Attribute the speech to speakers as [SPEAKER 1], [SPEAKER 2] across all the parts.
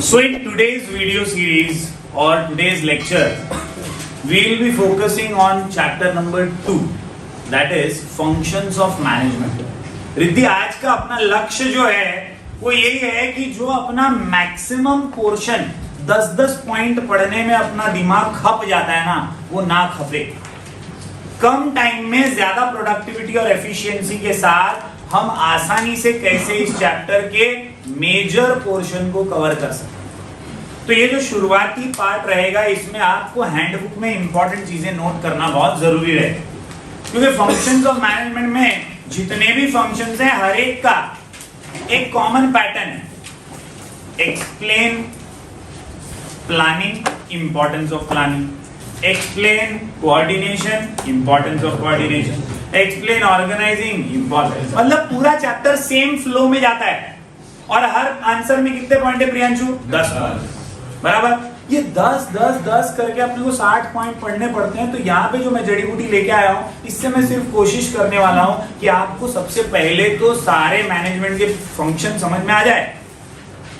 [SPEAKER 1] So in today's video series or today's lecture, we will be focusing on chapter number 2, that is functions of management. Riddhi, आज का अपना लक्ष्य जो है वो यही है कि जो अपना मैक्सिमम पोर्शन 10-10 पॉइंट पढ़ने में अपना दिमाग खप जाता है ना, वो ना खपे। कम टाइम में ज्यादा प्रोडक्टिविटी और एफिशिएंसी के साथ हम आसानी से कैसे इस चैप्टर के मेजर पोर्शन को कवर कर सकते। तो ये जो शुरुआती पार्ट रहेगा, इसमें आपको हैंडबुक में इंपॉर्टेंट चीजें नोट करना बहुत जरूरी है, क्योंकि फंक्शंस ऑफ मैनेजमेंट में जितने भी फंक्शंस हैं, हर एक का एक कॉमन पैटर्न है। Explain planning, importance of planning, explain coordination, importance of coordination, explain organising, importance. मतलब पूरा चैप्टर सेम फ्लो में जाता है और हर आंसर में कितने पॉइंट है प्रियांशु? 10 बराबर। ये 10 करके अपने को 60 पॉइंट पढ़ने पड़ते हैं। तो यहाँ पे जो मैं जड़ी बूटी लेके आया हूँ, इससे मैं सिर्फ कोशिश करने वाला हूँ कि आपको सबसे पहले तो सारे मैनेजमेंट के फंक्शन समझ में आ जाए,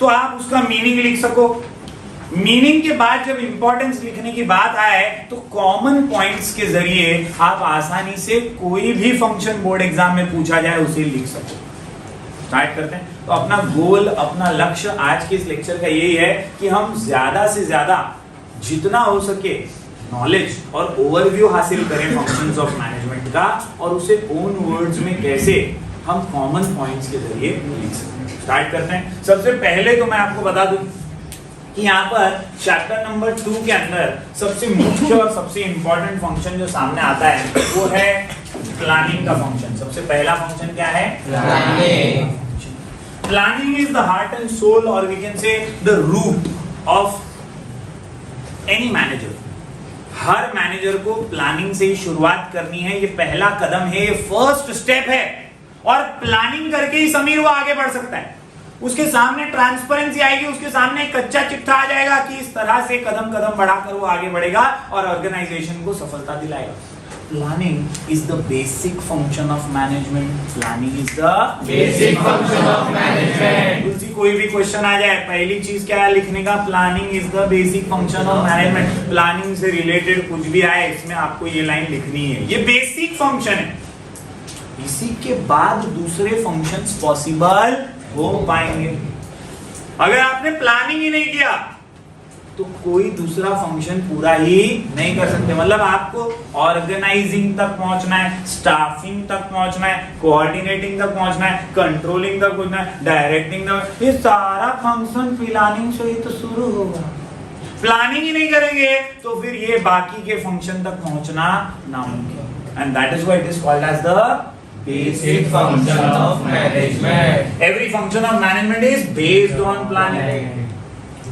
[SPEAKER 1] तो आप उसका मीनिंग लिख सको। मीनिंग के बाद जब इंपॉर्टेंस लिखने की बात आए, तो कॉमन पॉइंट्स के जरिए आप आसानी से कोई भी फंक्शन बोर्ड एग्जाम में पूछा जाए उसे लिख सको। स्टार्ट करते हैं। तो अपना गोल, अपना लक्ष्य आज के इस लेक्चर का यही है कि हम ज्यादा से ज्यादा जितना हो सके नॉलेज और ओवरव्यू हासिल करें फंक्शंस ऑफ मैनेजमेंट का, और उसे ओन वर्ड्स में कैसे हम कॉमन पॉइंट्स के जरिए लिख सकते। स्टार्ट करते हैं। सबसे पहले तो मैं आपको बता दूं कि यहाँ पर चैप्टर नंबर 2 के अंदर सबसे मुख्य और सबसे इंपॉर्टेंट फंक्शन जो सामने आता है वो है प्लानिंग का फंक्शन। सबसे पहला फंक्शन क्या है? Planning. Planning is the heart and soul, और we can say the root of any manager. हर मैनेजर को प्लानिंग से ही शुरुआत करनी है। ये पहला कदम है, ये फर्स्ट स्टेप है, और प्लानिंग करके ही समीर वो आगे बढ़ सकता है। उसके सामने ट्रांसपेरेंसी आएगी, उसके सामने एक कच्चा चिट्ठा आ जाएगा कि इस तरह से कदम कदम बढ़ाकर वो आगे बढ़ेगा और ऑर्गेनाइजेशन को सफलता दिलाएगा। Planning is the basic function of management. Planning is the basic function of management. Tulsi, कोई भी क्वेश्चन आ जाए, पहली चीज क्या है लिखने का? Planning is the basic function of management. Planning से रिलेटेड कुछ भी आए, इसमें आपको ये लाइन लिखनी है। ये बेसिक फंक्शन है, इसी के बाद दूसरे फंक्शंस पॉसिबल हो पाएंगे। अगर आपने प्लानिंग ही नहीं किया तो कोई दूसरा फंक्शन पूरा ही नहीं कर सकते। मतलब आपको ऑर्गेनाइजिंग तक पहुंचना है, स्टाफिंग तक पहुंचना है, कोऑर्डिनेटिंग तक पहुंचना है, कंट्रोलिंग तक पहुंचना है, डायरेक्टिंग तक, ये सारा फंक्शन प्लानिंग से ही तो शुरू होगा। प्लानिंग ही नहीं करेंगे तो फिर ये बाकी के फंक्शन तक पहुंचना नामुमकिन। And that is why it is called as the basic function of management. Every function of management is based on planning.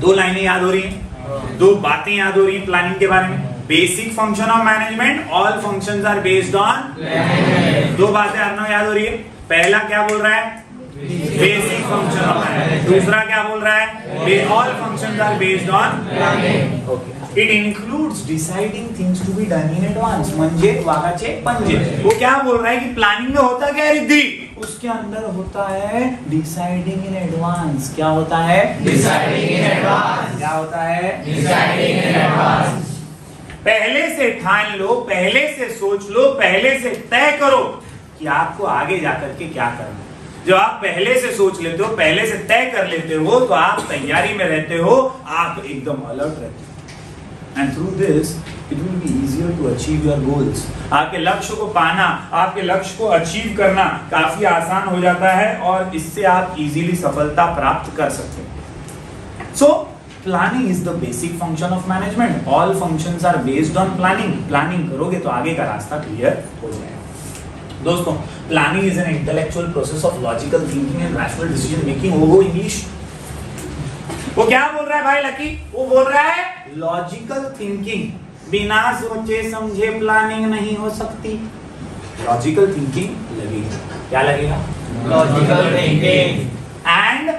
[SPEAKER 1] दो लाइनें याद हो रही हैं, दो बातें याद हो रही हैं प्लानिंग के बारे में। Basic function of management, all functions are based on planning. दो बातें आपको याद हो रही है। पहला क्या बोल रहा है? Basic function of management. दूसरा क्या बोल रहा है? All functions are based on planning. Okay. It includes deciding things to be done in advance. म्हणजे वागाचे पंजे। वो क्या बोल रहा है कि प्लानिंग में होता क्या है रिद्धि? उसके अंदर होता है डिसाइडिंग इन एडवांस। क्या होता है? Deciding in advance. क्या होता है? Deciding in advance. पहले से ठान लो, पहले से सोच लो, पहले से तय करो कि आपको आगे जाकर के क्या करना है। जब आप पहले से सोच लेते हो, पहले से तय कर लेते हो, तो आप तैयारी में रहते हो, आप एकदम अलर्ट रहते हो। And through this, it will be easier to achieve your goals. आपके लक्ष्य को पाना, आपके लक्ष्य को अचीव करना काफी आसान हो जाता है, और इससे आप इजीली सफलता प्राप्त कर सकते हैं। So, planning is the basic function of management. All functions are based on planning. Planning करोगे तो आगे का रास्ता क्लियर हो जाएगा। दोस्तों, planning is an intellectual process of logical thinking and rational decision making. वो इंग्लिश वो क्या बोल रहा है भाई लकी? वो बोल रहा है लॉजिकल थिंकिंग। बिना सोचे समझे प्लानिंग नहीं हो सकती। लॉजिकल थिंकिंग लगेगा। क्या लगेगा? Logical thinking and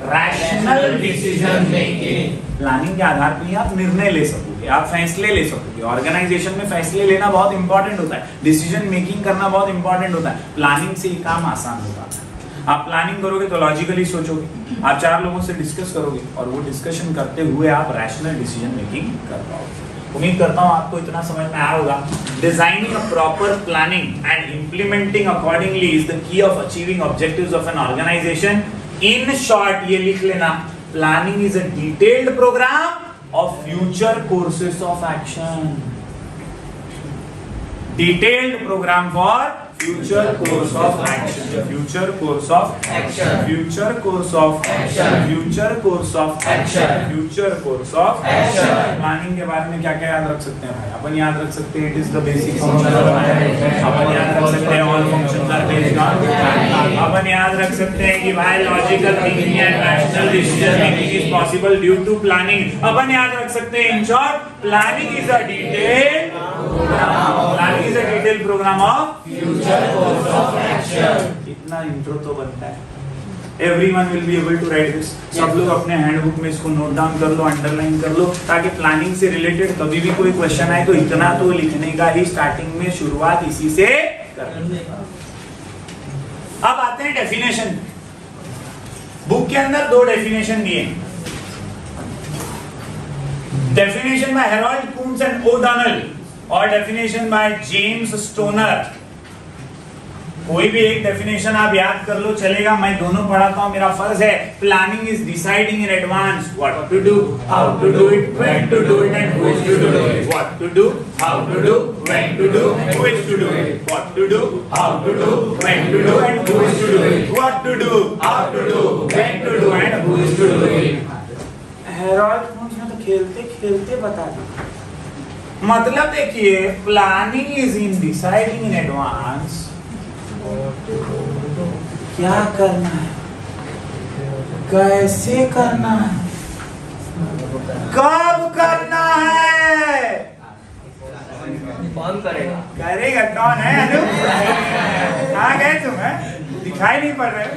[SPEAKER 1] rational decision making. Planning के आधार पर ही आप निर्णय ले सकोगे, आप फैसले ले सकोगे। ऑर्गेनाइजेशन में फैसले लेना बहुत इंपॉर्टेंट होता है, डिसीजन मेकिंग करना बहुत इंपॉर्टेंट होता है। प्लानिंग से ये काम आसान होता है। आप प्लानिंग करोगे तो लॉजिकली सोचोगे, आप 4 लोगों से डिस्कस करोगे और वो डिस्कशन करते हुए आप रैशनल डिसीजन मेकिंग कर पाओगे। उम्मीद करता हूँ आपको इतना समझ में आया होगा। Designing a proper planning and implementing accordingly is the key of achieving objectives of an organisation. In short ये लिख लेना, planning is a detailed programme of future courses of action. Detailed programme for future course of action, future course of action, future course of action, future course of action, future course of action। Planning के बारे में क्या क्या याद रख सकते हैं भाई? अपन याद रख सकते हैं it is the basic function of planning. अपन याद रख सकते हैं all functions are based on planning. अपन याद रख सकते हैं कि भाई logical thinking and rational decision making is possible due to planning. अपन याद रख सकते हैं in short planning is a detailed programme of future course of action. इतना इंट्रो तो बनता है। Everyone will be able to write this। सब लोग अपने हैंडबुक में इसको नोट डाउन कर लो, अंडरलाइन कर लो, ताकि प्लानिंग से रिलेटेड कभी भी कोई क्वेश्चन आए तो इतना तो लिखने का ही स्टार्टिंग में शुरुआत इसी से करनी है। अब आते हैं डेफिनेशन। बुक के अंदर 2 डेफिनेशन दिए। Definition by Harold Koontz and O'Donnell और डेफिनेशन बाय जेम्स स्टोनर। कोई भी एक डेफिनेशन आप याद कर लो चलेगा, मैं दोनों पढ़ाता हूं, मेरा फर्ज है। Planning is deciding in advance what to do, how to do it, when to do it and who is to do it. What to do, how to do, when to do, who is to do it. What to do, how to do, when to do and who is to do it. What to do, how to do, when to do and who is to do it. Harold Coons ने तो खेलते खेलते बता दिया। मतलब देखिए, planning is in deciding in advance क्या करना है, कैसे करना है, कब करना है,
[SPEAKER 2] कौन करेगा
[SPEAKER 1] कौन है। अनु कहाँ गए तुम? दिखाई नहीं पड़ रहे।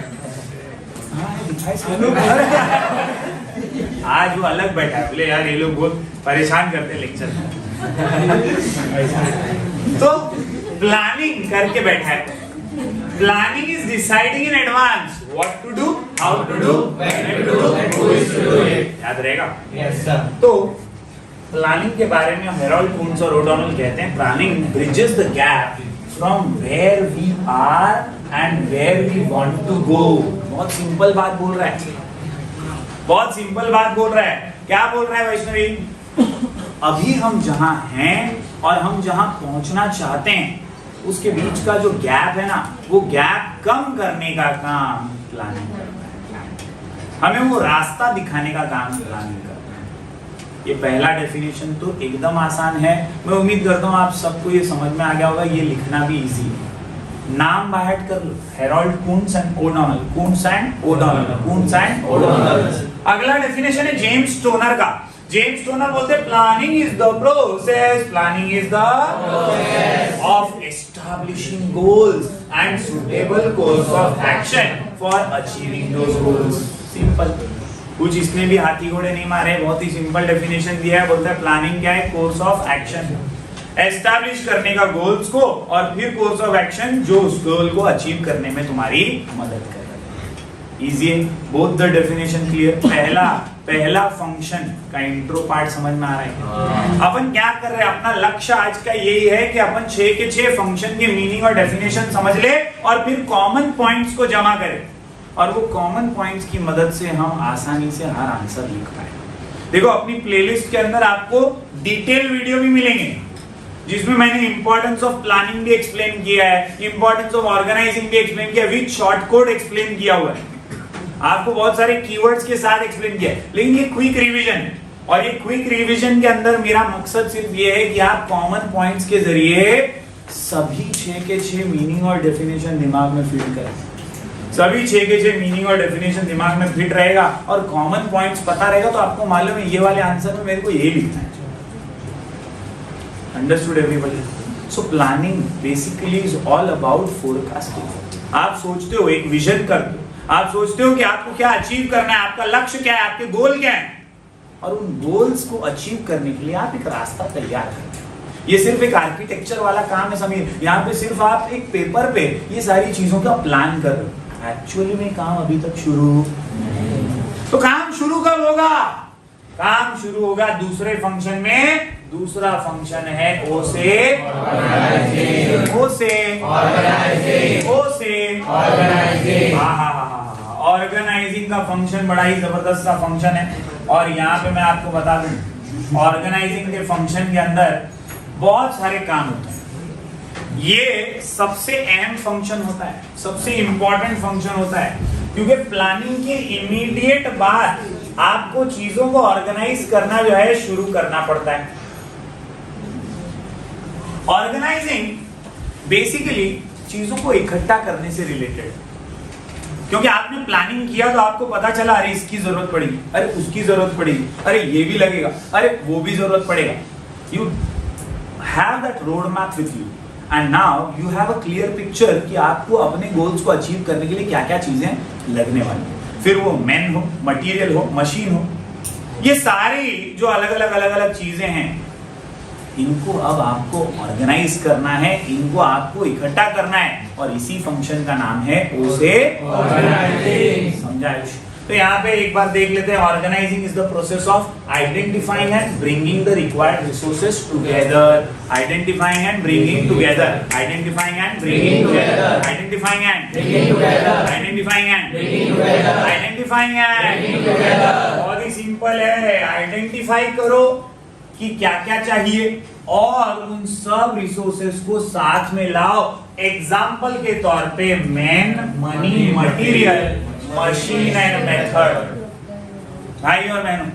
[SPEAKER 1] आज वो अलग बैठा है, बोले यार ये लोग बहुत परेशान करते लेक्चर में। तो प्लानिंग करके बैठा है। Planning is deciding in advance what to do, how to do, when to do and who is to do it. याद रहेगा?
[SPEAKER 2] Yes sir.
[SPEAKER 1] तो प्लानिंग के बारे में हेरोल्ड कून्स और ओ'डonnell कहते हैं, planning bridges the gap from where we are and where we want to go. बहुत सिंपल बात बोल रहा है, बहुत सिंपल बात बोल रहा है। क्या बोल रहा है वैष्णवी? अभी हम जहां हैं और हम जहां पहुंचना चाहते हैं उसके बीच का जो गैप है ना, वो गैप कम करने का काम प्लानिंग करना है। हमें वो रास्ता दिखाने का काम प्लानिंग करना है। ये पहला डेफिनेशन तो एकदम आसान है। मैं उम्मीद करता हूँ आप सबको ये समझ में आ गया होगा। ये लिखना भी इजी है। नाम बाहर कर लो, Harold Koontz and O'Donnell. Koontz and O'Donnell, Koontz and O'Donnell. अगला डेफिनेशन है जेम्स स्टोनर का। जेम्स स्टोनर बोलते हैं planning is the process, planning is the process of establishing goals and suitable course of action for achieving those goals. Simple, कुछ इसमें भी हाथी घोड़े नहीं मारे, बहुत ही सिंपल डेफिनेशन दिया है। बोलता है प्लानिंग क्या है? कोर्स ऑफ एक्शन, एस्टैब्लिश करने का गोल्स को, और फिर कोर्स ऑफ एक्शन जो उस गोल को अचीव करने में तुम्हारी मदद करे। इजी है, बोथ द डेफिनेशन क्लियर। पहला फंक्शन का इंट्रो पार्ट समझ में आ रहा है? अपन क्या कर रहे हैं? अपना लक्ष्य आज का यही है कि अपन 6 के 6 फंक्शन के मीनिंग और डेफिनेशन समझ ले और फिर कॉमन पॉइंट्स को जमा करें, और वो कॉमन पॉइंट्स की मदद से हम आसानी से हर आंसर लिख पाए। देखो, अपनी प्लेलिस्ट के अंदर आपको डिटेल वीडियो भी मिलेंगे जिसमें मैंने इंपॉर्टेंस ऑफ प्लानिंग भी एक्सप्लेन किया है, इंपॉर्टेंस ऑफ ऑर्गेनाइजिंग भी एक्सप्लेन किया, विद शॉर्ट कोड एक्सप्लेन किया हुआ है, आपको बहुत सारे कीवर्ड्स के साथ एक्सप्लेन किया है। लेकिन ये क्विक रिवीजन है, और ये क्विक रिवीजन के अंदर मेरा मकसद सिर्फ ये है कि आप कॉमन पॉइंट्स के जरिए सभी 6 के 6 मीनिंग और डेफिनेशन दिमाग में फिट करें। सभी 6 के 6 मीनिंग और डेफिनेशन दिमाग में फिट रहेगा और कॉमन पॉइंट्स पता रहेगा, तो आपको मालूम है ये वाले आंसर में मेरे को ये लिखना है। Understood everybody? So planning basically is all about forecasting. आप सोचते हो, एक विजन करते हो, आप सोचते हो कि आपको क्या अचीव करना है, आपका लक्ष्य क्या है, आपके गोल क्या है, और उन गोल्स को अचीव करने के लिए आप एक रास्ता तैयार करते हो। ये सिर्फ एक आर्किटेक्चर वाला काम है समीर, यहाँ पे सिर्फ आप एक पेपर पे ये सारी चीजों का प्लान कर रहे हो। एक्चुअली में काम अभी तक शुरू नहीं। शुरू कब होगा? काम शुरू होगा दूसरे फंक्शन में। दूसरा फंक्शन है ओ से ऑर्गेनाइजिंग का फंक्शन बड़ा ही जबरदस्त सा फंक्शन है। और यहाँ पे मैं आपको बता दूं, ऑर्गेनाइजिंग के फंक्शन के अंदर बहुत सारे काम होते हैं। ये सबसे अहम फंक्शन होता है, सबसे इंपॉर्टेंट फंक्शन होता है, क्योंकि प्लानिंग के इमीडिएट बाद आपको चीजों को ऑर्गेनाइज करना जो है शुरू करना पड़ता है। ऑर्गेनाइजिंग बेसिकली चीजों को इकट्ठा करने से रिलेटेड, क्योंकि आपने प्लानिंग किया तो आपको पता चला अरे इसकी जरूरत पड़ेगी, अरे उसकी जरूरत पड़ेगी, अरे ये भी लगेगा, अरे वो भी जरूरत पड़ेगा। You have that road map with you and now you have a clear picture कि आपको अपने गोल्स को अचीव करने के लिए क्या क्या चीजें लगने वाली है। फिर वो मैन हो, मटेरियल हो, मशीन हो, ये सारी जो अलग अलग चीजें हैं, इनको अब आपको ऑर्गेनाइज करना है, इनको आपको इकट्ठा करना है, और इसी फंक्शन का नाम है उसे ऑर्गेनाइजिंग। समझा? तो यहाँ पे एक बार देख लेते हैं। Organizing is the process of identifying and bringing the required resources together. Identifying and bringing together, identifying and bringing together, identifying and bringing together, identifying and bringing together, identifying and bringing together. बहुत ही simple है। Identify करो कि क्या क्या चाहिए और उन सब रिसोर्सेस को साथ में लाओ। एग्जाम्पल के तौर पे man, money, material, machine and method. भाई और बहनों,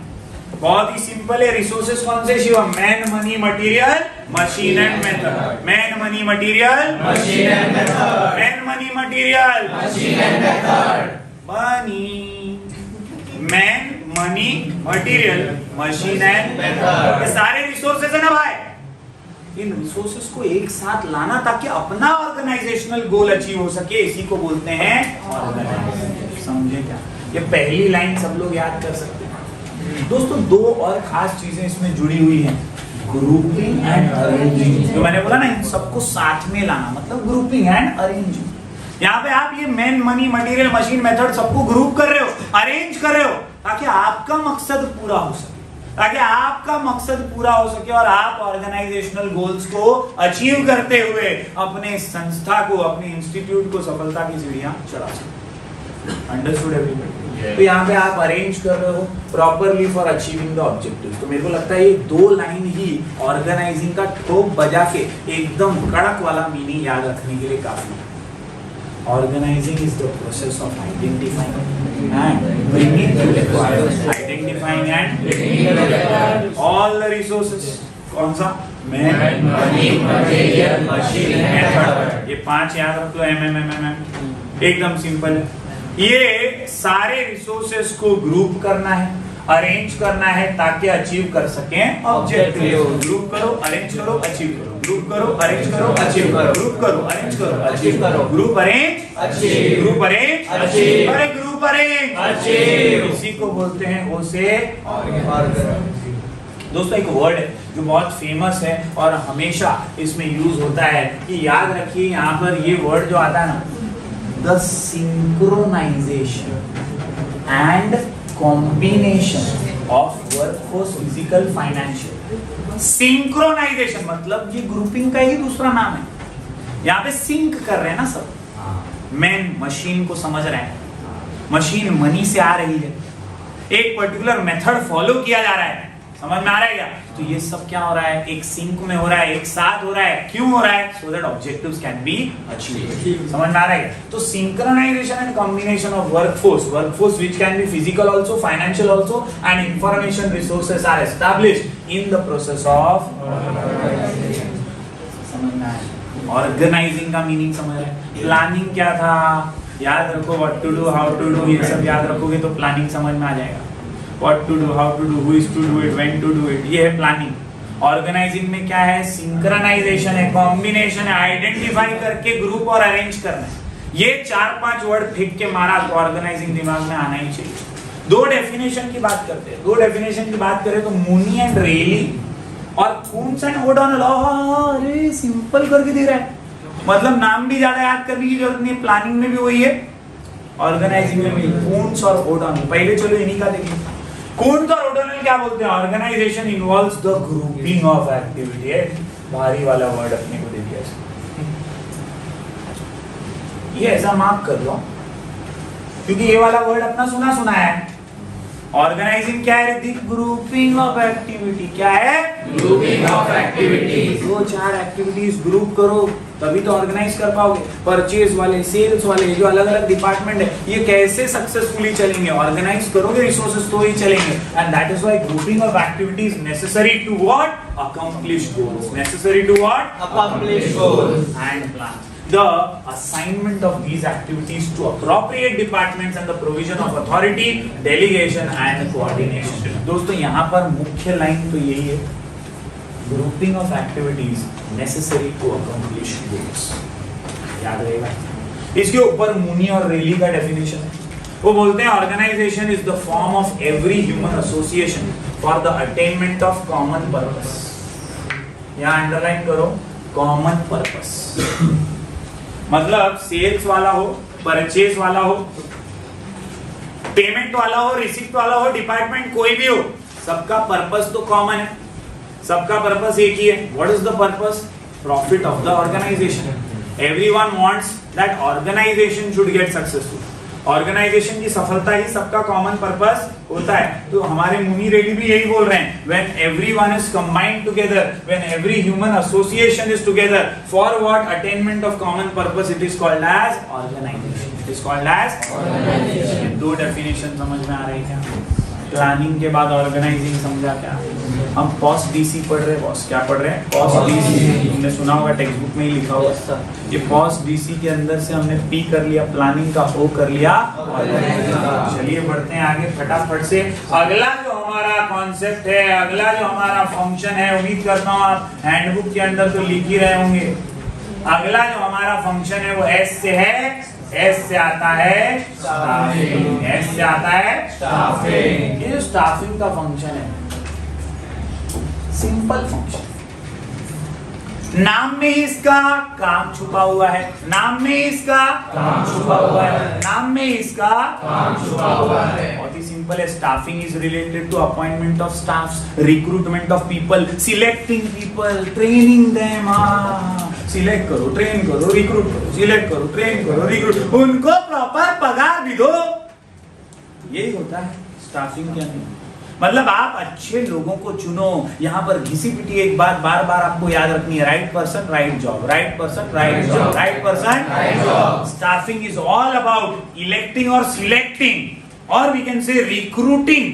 [SPEAKER 1] बहुत ही सिंपल है। रिसोर्सेस कौन से Shivam? Man, money, material, machine and method. Man, money, material, machine and method. Man, money, material, machine and method. Money, man, money, material, machine and method. ये सारे रिसोर्सेस है ना भाई। इन रिसोर्सेस को एक साथ लाना ताकि अपना ऑर्गेनाइजेशनल गोल अचीव हो सके, इसी को बोलते हैं ऑर्गेनाइजेशन। समझे क्या? ये पहली लाइन सब लोग याद कर सकते हैं। दोस्तों, दो और खास चीजें इसमें जुड़ी हुई हैं, ग्रुपिंग एंड अरेंजिंग। जो मैंने बोला ना, इन सबको साथ में लाना मतलब ग्रुपिंग एंड अरेंजिंग। यहाँ पे आप ये man, money, material, machine, method सबको ग्रुप कर रहे हो, अरेंज कर रहे हो, ताकि आपका मकसद पूरा हो सके, ताकि आपका मकसद पूरा हो सके और आप ऑर्गेनाइजेशनल गोल्स को अचीव करते हुए अपने संस्था को, अपने इंस्टीट्यूट को सफलता की सीढ़ियां चढ़ा सके। Understood everybody? तो यहाँ पे आप अरेंज कर रहे हो properly for achieving the objective. तो मेरे को लगता है ये दो लाइन ही ऑर्गेनाइजिंग का ठोक बजा के एकदम कड़क वाला मीनिंग याद रखने के लिए काफी है। Organizing is the process of identifying and bringing together, identifying and bringing together all the resources. कौन सा? Man, money, material, machine and method. ये पांच याद रख लो। एम एकदम सिंपल है। ये सारे रिसोर्सेस को ग्रुप करना है, अरेंज करना है, ताकि अचीव कर सकें ऑब्जेक्टिव। ग्रुप करो, अरेंज करो, अचीव करो। ग्रुप करो, अरेंज करो, अचीव करो। ग्रुप करो, अरेंज करो, अचीव करो। Group arrange, achieve. Group arrange, achieve. अरे ग्रुप अरेंज, अचीव। इसी को बोलते हैं ओ से ऑर्गेनाइजिंग। दोस्तों, एक वर्ड है जो बहुत फेमस है और हमेशा इसमें यूज होता है, कि याद रखिए यहाँ पर ये वर्ड जो आता है ना, the synchronization and combination of workforce, physical, financial. Synchronization मतलब ये ग्रुपिंग का ही दूसरा नाम है। यहाँ पे सिंक कर रहे हैं ना सब। मैन मशीन को समझ रहे हैं, मशीन मनी से आ रही है, एक पर्टिकुलर मेथड फॉलो किया जा रहा है। समझ में आ रहा है क्या? तो ये सब क्या हो रहा है? एक सिंक में हो रहा है, एक साथ हो रहा है। क्यों हो रहा है? So that objectives can be achieved. समझ में आ रहा है? तो synchronization and combination of workforce which can be physical also, financial also, and information resources are established in the process of organization. समझ में आया? ऑर्गेनाइजिंग का मीनिंग समझ रहे हैं? प्लानिंग क्या था? याद रखो, what to do, how to do, ये सब याद रखोगे तो प्लानिंग समझ में आ जाएगा। What to do, how to do, who is to do it, when to do it, ये है प्लानिंग। ऑर्गेनाइजिंग में क्या है? सिंक्रोनाइजेशन है, कॉम्बिनेशन है, आइडेंटिफाई करके ग्रुप और अरेंज करना है। ये 4-5 वर्ड फेंक के मारा तो ऑर्गेनाइजिंग दिमाग में आना ही चाहिए। दो डेफिनेशन की बात करते हैं। दो डेफिनेशन की बात करें तो मूनी एंड रेली और कून्स एंड ओडॉनल। अरे सिंपल करके दे रहा है, मतलब नाम भी ज्यादा याद करने की जरूरत नहीं। प्लानिंग में भी वही है, ऑर्गेनाइजिंग में भी कून्स और ओडॉनल। पहले चलो इन्हीं का देखिए। कून और ओडोनेल क्या बोलते हैं? Organization involves the grouping of activity. है भारी वाला वर्ड अपने को दे दिया, ये ऐसा मार्क कर लो क्योंकि ये वाला वर्ड अपना सुना सुना है। ऑर्गेनाइजिंग क्या है? Grouping of activity. क्या है?
[SPEAKER 2] Grouping of activities.
[SPEAKER 1] 2-4 activities group करो तभी तो ऑर्गेनाइज कर पाओगे। परचेज वाले, सेल्स वाले, जो अलग अलग डिपार्टमेंट है, ये कैसे सक्सेसफुली चलेंगे? ऑर्गेनाइज करोगे रिसोर्सेज तो ही चलेंगे। And that is why grouping of activities necessary to what? Accomplish goals. Necessary to what?
[SPEAKER 2] Accomplish goals
[SPEAKER 1] and plan. The assignment of these activities to appropriate departments and the provision of authority, delegation and coordination. दोस्तों यहाँ पर मुख्य line तो यही है, grouping of activities necessary to accomplish goals। याद रहेगा। इसके ऊपर मुनी और रेली का डेफिनेशन है। वो बोलते हैं organization is the form of every human association for the attainment of common purpose. यहाँ अंडरलाइन करो, कॉमन पर्पस। मतलब सेल्स वाला हो, परचेज वाला हो, पेमेंट वाला हो, रिसिप्ट वाला हो, डिपार्टमेंट कोई भी हो, सबका पर्पस तो कॉमन है, सबका पर्पस एक ही है। What is the purpose? Profit of the organization. Everyone wants that organization should get successful. Organization की सफलता ही सबका कॉमन पर्पस होता है। तो हमारे मुनी रेड्डी भी यही बोल रहे हैं, when everyone is combined together, when every human association is together for what? Attainment of common purpose, it is called as organization. It is called as organization. दो डेफिनेशन समझ में आ रही है क्या? प्लानिंग के बाद ऑर्गेनाइजिंग समझा क्या? हम पॉस्ट डीसी पढ़ रहे हैं। बॉस क्या पढ़ रहे हैं? POSDC. तुमने सुना होगा, टेक्स्ट बुक में ही लिखा होगा। ये पॉस्ट डीसी के अंदर से हमने पी कर लिया, प्लानिंग का ओ कर लिया। चलिए बढ़ते हैं आगे फटाफट से। अगला जो हमारा कॉन्सेप्ट है, अगला जो हमारा फंक्शन है, उम्मीद करता हूँ आप हैंडबुक के अंदर तो लिख ही रहे होंगे। अगला जो हमारा फंक्शन है वो एस से है। एस से आता है स्टाफिंग। एस से आता है स्टाफिंग। ये जो स्टाफिंग का फंक्शन है, सिंपल फंक्शन, नाम में ही इसका काम छुपा हुआ है। नाम में ही इसका काम छुपा हुआ है। नाम में ही इसका काम छुपा हुआ है। बहुत ही सिंपल है। Staffing is related to appointment of staffs, recruitment of people, selecting people, training them. Select करो, ट्रेन करो, रिक्रूट करो, सिलेक्ट करो, ट्रेन करो, रिक्रूट, उनको प्रॉपर पगार भी दो। यही होता है स्टाफिंग के अंदर। मतलब आप अच्छे लोगों को चुनो। यहाँ पर घिसी पिटी एक बात बार बार आपको याद रखनी है, right person right job, right person right job, right person right job. Staffing is all about electing और सिलेक्टिंग और we can say recruiting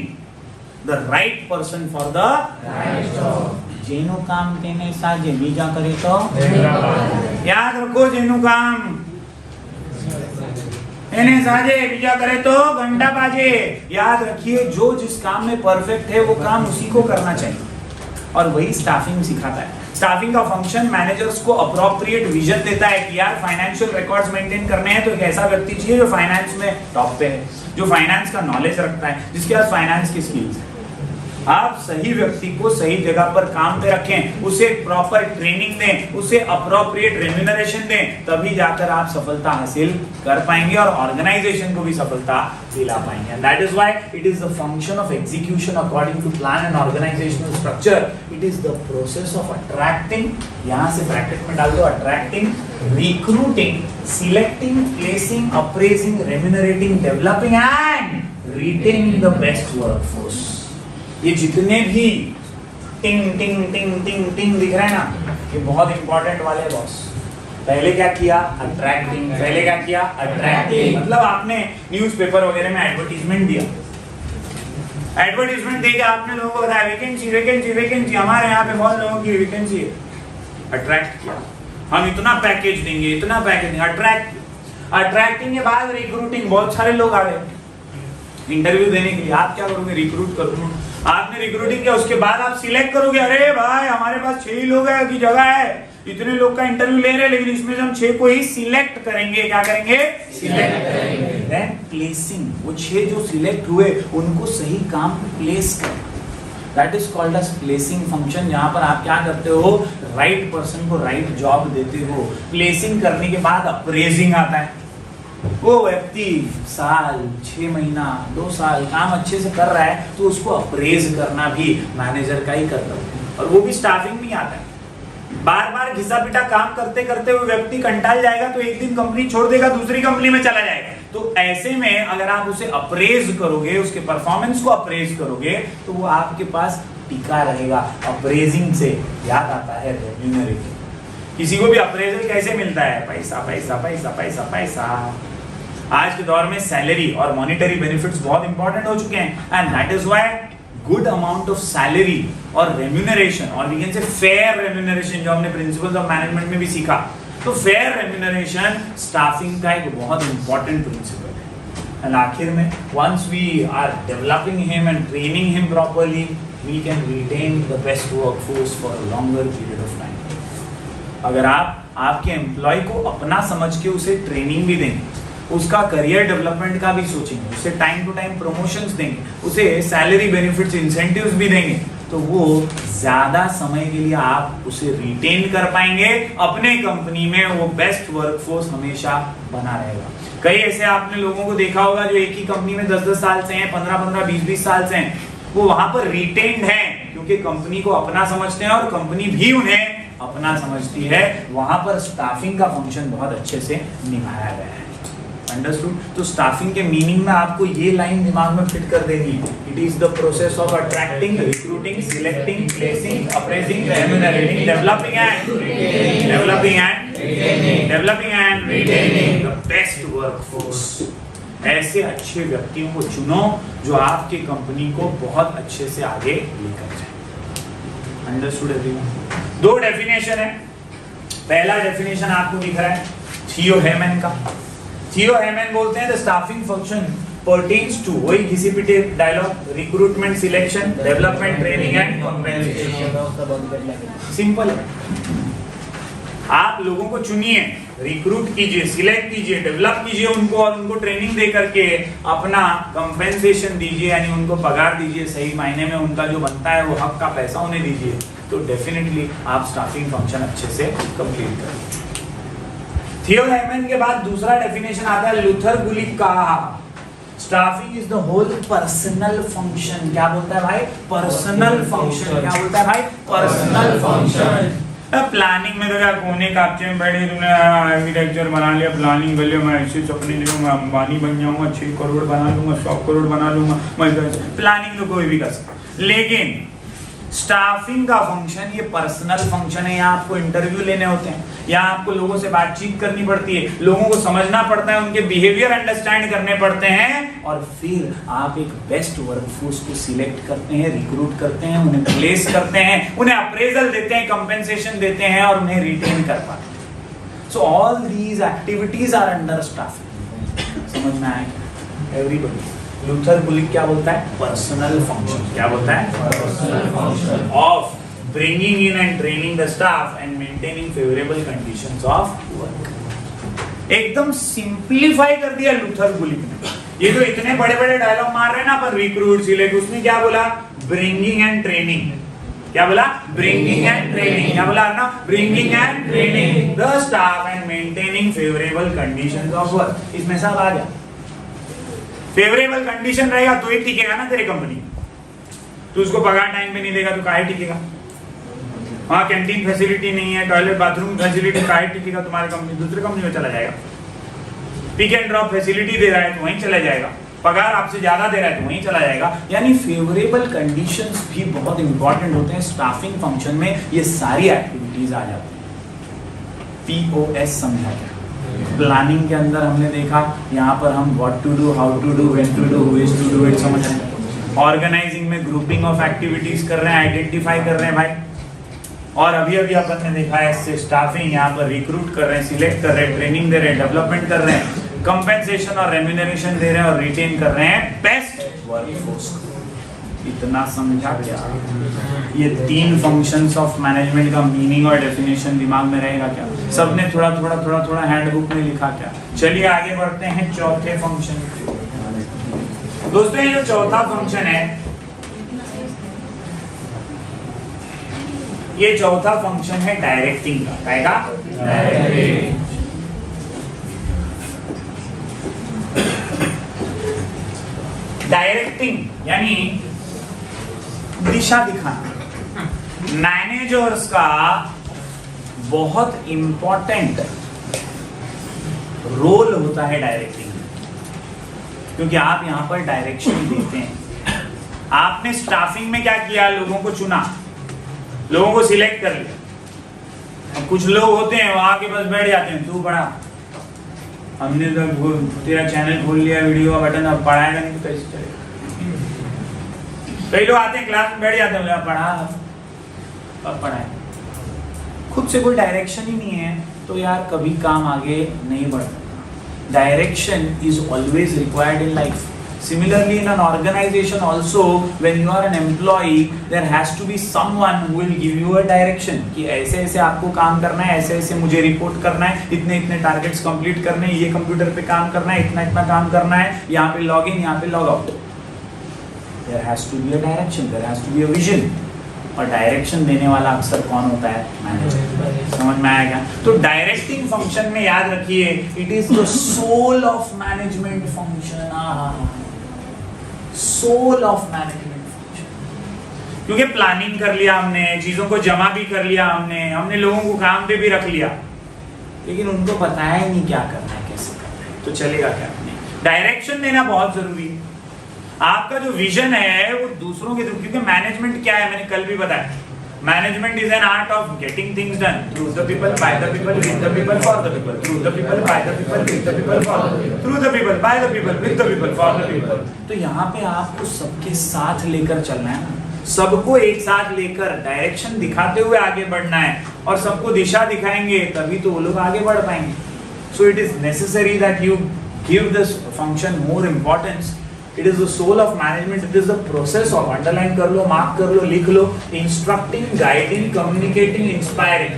[SPEAKER 1] the right person for the right job. जेनु काम तेने साजे बीजा करे तो याद रखो, जेनु काम एने साजे बीजा करे तो घंटा बाजे। याद रखिए, जो जिस काम में परफेक्ट है वो काम उसी को करना चाहिए और वही स्टाफिंग सिखाता है। स्टाफिंग का फंक्शन मैनेजर्स को अप्रोप्रिएट विजन देता है कि यार फाइनेंशियल रिकॉर्ड्स मेंटेन करने हैं तो एक ऐसा व्यक्ति चाहिए जो फाइनेंस में टॉप पे है, जो फाइनेंस का नॉलेज रखता है, जिसके पास फाइनेंस की स्किल्स है। आप सही व्यक्ति को सही जगह पर काम पे रखें, उसे प्रॉपर ट्रेनिंग दें, उसे अप्रोप्रिएट रेम्यूनरेशन दें, तभी जाकर आप सफलता हासिल कर पाएंगे और ऑर्गेनाइजेशन को भी सफलता दिला पाएंगे। And that is why it is the function of execution according to plan and organisational structure. It is the process of attracting, यहां से ब्रैकेट में डाल दो, attracting, recruiting, selecting, placing, appraising, remunerating, developing and retaining the best workforce. ये जितने भी टिंग टिंग टिंग टिंग टिंग दिख रहे हैं ना, ये बहुत इंपॉर्टेंट वाले हैं बॉस। पहले क्या किया? अट्रैक्टिंग। पहले क्या किया? अट्रैक्टिंग। मतलब आपने न्यूज़पेपर वगैरह में एडवर्टीजमेंट दिया, एडवर्टीजमेंट देके आपने लोगों को बताया वैकेंसी वैकेंसी वैकेंसी, हमारे यहाँ पे बहुत लोगों की वैकेंसी है। अट्रैक्ट किया, हम इतना पैकेज देंगे, इतना पैकेज देंगे, अट्रैक्ट। अट्रैक्टिंग के बाद रिक्रूटिंग, बहुत सारे लोग आ गए इंटरव्यू देने के लिए। आप क्या करोगे? रिक्रूट करोगे। आपने रिक्रूटिंग किया, उसके बाद आप सिलेक्ट करोगे। अरे भाई हमारे पास 6 ही लोग हैं की जगह है, इतने लोग का इंटरव्यू ले रहे हैं, लेकिन इसमें से हम 6 को ही सिलेक्ट करेंगे। क्या करेंगे? सिलेक्ट करेंगे। देन प्लेसिंग, वो 6 जो सिलेक्ट हुए उनको सही काम पे प्लेस करें। That is called as placing function. जहां पर आप क्या करते हो? राइट पर्सन को राइट जॉब देते हो। प्लेसिंग करने के बाद अप्रेजिंग आता है। वो व्यक्ति साल 6 महीना 2 साल काम अच्छे से कर रहा है तो उसको अप्रेज करना भी मैनेजर का ही कर्तव्य है, और वो भी स्टाफिंग में आता है। बार बार घिसा पिटा काम करते करते वो व्यक्ति कंटाल जाएगा तो एक दिन कंपनी छोड़ देगा, दूसरी कंपनी में चला जाएगा। तो ऐसे में अगर आप उसे अप्रेज करोगे, उसके परफॉर्मेंस को अप्रेज करोगे तो वो आपके पास टिका रहेगा। अप्रेजिंग से याद आता है रेम्यूनरेटिंग। किसी को भी अप्रेजल कैसे मिलता है? पैसा पैसा पैसा पैसा पैसा। आज के दौर में सैलरी और मॉनिटरी बेनिफिट्स बहुत इंपॉर्टेंट हो चुके हैं, and that is why good amount of salary और रेम्यूनरेशन, और we can say fair remuneration, जो हमने प्रिंसिपल्स ऑफ मैनेजमेंट में भी सीखा। तो फेयर रेम्यूनरेशन स्टाफिंग का एक बहुत इंपॉर्टेंट प्रिंसिपल है। एंड आखिर में once we are developing him and training him properly, we can retain the best workforce for a longer period of time. अगर आप आपके एम्प्लॉय को अपना समझ के उसे ट्रेनिंग भी देंगे, उसका करियर डेवलपमेंट का भी सोचेंगे, उसे टाइम टू टाइम प्रमोशंस देंगे, उसे सैलरी बेनिफिट्स इंसेंटिव्स भी देंगे, तो वो ज्यादा समय के लिए आप उसे रिटेन कर पाएंगे अपने कंपनी में। वो बेस्ट वर्कफोर्स हमेशा बना रहेगा। कई ऐसे आपने लोगों को देखा होगा जो एक ही कंपनी में 10-10 साल से हैं, 15-15, 20-20 साल से हैं, वो वहां पर रिटेन्ड हैं क्योंकि कंपनी को अपना समझते हैं और कंपनी भी उन्हें अपना समझती है। वहां पर स्टाफिंग का फंक्शन बहुत अच्छे से निभाया गया है। अंडरस्टूड? तो स्टाफिंग के मीनिंग में आपको ये लाइन दिमाग में फिट कर देनी है। It is the process of attracting, recruiting, selecting, placing, appraising, remunerating, developing and retaining the best workforce. ऐसे अच्छे व्यक्तियों को चुनो जो आपकी कंपनी को बहुत अच्छे से आगे लेकर जाए। Understood everyone? 2 डेफिनेशन है। पहला डेफिनेशन आपको दिख रहा है थियो हेमन का। थियो हेमन बोलते हैं the staffing function pertains to, वही घिसी पिटे dialogue, recruitment, selection, development, training and compensation. Simple है। आप लोगों को चुनिए, रिक्रूट कीजिए, सिलेक्ट कीजिए, डेवलप कीजिए उनको, और उनको ट्रेनिंग दे करके अपना कंपेंसेशन दीजिए, यानी उनको पगार दीजिए, सही मायने में उनका जो बनता है वो हक का पैसा उन्हें दीजिए, तो डेफिनेटली आप स्टाफिंग फंक्शन अच्छे से कंप्लीट करेंगे। थियो हेमन के बाद दूसरा डेफिनेशन आता है लूथर गुलिक का। Staffing is the whole personnel function. क्या बोलता है भाई? Personnel function. क्या बोलता है भाई? Personnel function. प्लानिंग में तो क्या कोने कापचे में बैठे तुमने आर्किटेक्चर बना लिया, प्लानिंग कर लिया, मैं ऐसे सपने देखूंगा, मैं अंबानी बन जाऊंगा, 6 करोड़ बना लूंगा, 100 करोड़ बना लूंगा, मैं प्लानिंग तो कोई भी कर सकता। लेकिन स्टाफिंग का फंक्शन ये पर्सनल फंक्शन है। यहाँ आपको इंटरव्यू लेने होते हैं, यहाँ आपको लोगों से बातचीत करनी पड़ती है, लोगों को समझना पड़ता है, उनके बिहेवियर अंडरस्टैंड करने पड़ते हैं, और फिर आप एक बेस्ट वर्कफोर्स को सिलेक्ट करते हैं, रिक्रूट करते हैं, उन्हें प्लेस करते हैं, उन्हें अप्रेजल देते हैं, कंपेंसेशन देते हैं, और उन्हें रिटेन कर पाते हैं। So all these activities are under staffing. समझ में आएगा एवरीबॉडी? लूथर गुलिक क्या बोलता है? Personnel function. क्या बोलता है? Personnel function of bringing in and training the staff and maintaining favourable conditions of work. एकदम सिंप्लीफाई कर दिया लूथर गुलिक ने। ये जो इतने बड़े बड़े डायलॉग मार रहे हैं ना पर रिक्रूट, सिलेक्ट, उसने क्या बोला? Bringing and training. क्या बोला? Bringing and training. क्या बोला ना? Bringing and training the staff and maintaining favourable conditions of work. इसमें सब आ गया। फेवरेबल कंडीशन रहेगा तो ही टिकेगा ना तेरी कंपनी। तू उसको पगार टाइम पे नहीं देगा तो काहे टिकेगा? वहां कैंटीन फैसिलिटी नहीं है, टॉयलेट बाथरूम फैसिलिटी, काहे टिकेगा तुम्हारी कंपनी? दूसरी कंपनी में चला जाएगा। पिक एंड ड्रॉप फैसिलिटी दे रहा है तो वहीं चला जाएगा, पगार आपसे ज्यादा दे रहा है तो वहीं चला जाएगा। यानी फेवरेबल कंडीशंस भी बहुत इंपॉर्टेंट होते हैं स्टाफिंग फंक्शन में। ये सारी एक्टिविटीज आ जाती है। POS समझा क्या? प्लानिंग के अंदर हमने देखा, यहाँ पर हम what to do, how to do, when to do, ways to do it समझ रहे हैं। ऑर्गेनाइजिंग में ग्रुपिंग ऑफ एक्टिविटीज कर रहे हैं, आइडेंटिफाई कर रहे हैं भाई। और अभी अभी अपन ने देखा है स्टाफिंग, यहाँ पर रिक्रूट कर रहे हैं, सिलेक्ट कर रहे हैं, ट्रेनिंग दे रहे हैं, डेवलपमेंट कर रहे हैं, कंपेंसेशन और रेम्यूनरेशन दे रहे हैं, और रिटेन कर रहे हैं बेस्ट वर्कफोर्स। इतना समझा क्या? ये 3 फंक्शंस ऑफ मैनेजमेंट का मीनिंग और डेफिनेशन दिमाग में रहेगा क्या? सबने थोड़ा थोड़ा थोड़ा थोड़ा हैंडबुक में लिखा क्या? चलिए आगे बढ़ते हैं चौथे फंक्शन। दोस्तों ये जो चौथा फंक्शन है, ये चौथा फंक्शन है डायरेक्टिंग का। डायरेक्टिंग यानी दिशा दिखाना। मैनेजर्स का बहुत इंपॉर्टेंट रोल होता है डायरेक्टिंग, क्योंकि आप यहां पर डायरेक्शन देते हैं। आपने स्टाफिंग में क्या किया, लोगों को चुना, लोगों को सिलेक्ट कर लिया। कुछ लोग होते हैं वहां के बस बैठ जाते हैं, तू पढ़ा, हमने तो तेरा चैनल खोल लिया, वीडियो का बटन, अब पढ़ाएगा नहीं तो कैसे चलेगा। कई लोग आते हैं क्लास में बैठ जाते हैं, पढ़ा अब पढ़ाए, खुद से कोई डायरेक्शन ही नहीं है तो यार कभी काम आगे नहीं बढ़ सकता। Direction is always required in life. Similarly, in an organization also, when you are an employee, there has to be someone who will give you a direction कि ऐसे ऐसे आपको काम करना है, ऐसे ऐसे मुझे रिपोर्ट करना है, इतने इतने टारगेट्स कंप्लीट करने हैं, ये कंप्यूटर पे काम करना है, इतना इतना काम करना है, यहाँ पे लॉग इन, यहाँ पे log out. There has to be a direction, there has to be a vision। और डायरेक्शन देने वाला अक्सर कौन होता है, मैनेजर। समझ में आया क्या? तो डायरेक्टिंग फंक्शन में याद रखिए, it is the soul of management function. Soul of management function, क्योंकि प्लानिंग कर लिया हमने, चीजों को जमा भी कर लिया हमने लोगों को काम पे भी रख लिया, लेकिन उनको बताया ही नहीं क्या करना है, कैसे करना है, तो चलेगा क्या? डायरेक्शन देना बहुत जरूरी है। आपका जो विजन है वो दूसरों के थ्रू, क्योंकि मैनेजमेंट क्या है, मैंने कल भी बताया, management is an art of getting things done through the people, by the people, with the people, for the people, through the people, by the people, with the people, for the people, through the people, by the people, with the people, for the people. तो यहाँ पे आपको सबके साथ लेकर चलना है ना, सबको एक साथ लेकर डायरेक्शन दिखाते हुए आगे बढ़ना है, और सबको दिशा दिखाएंगे तभी तो वो लोग आगे बढ़ पाएंगे। So it is necessary that you give this function more importance. It is the soul of management. It is the process of, underline कर लो, मार्क कर लो, लिख लो, instructing, guiding, communicating, inspiring।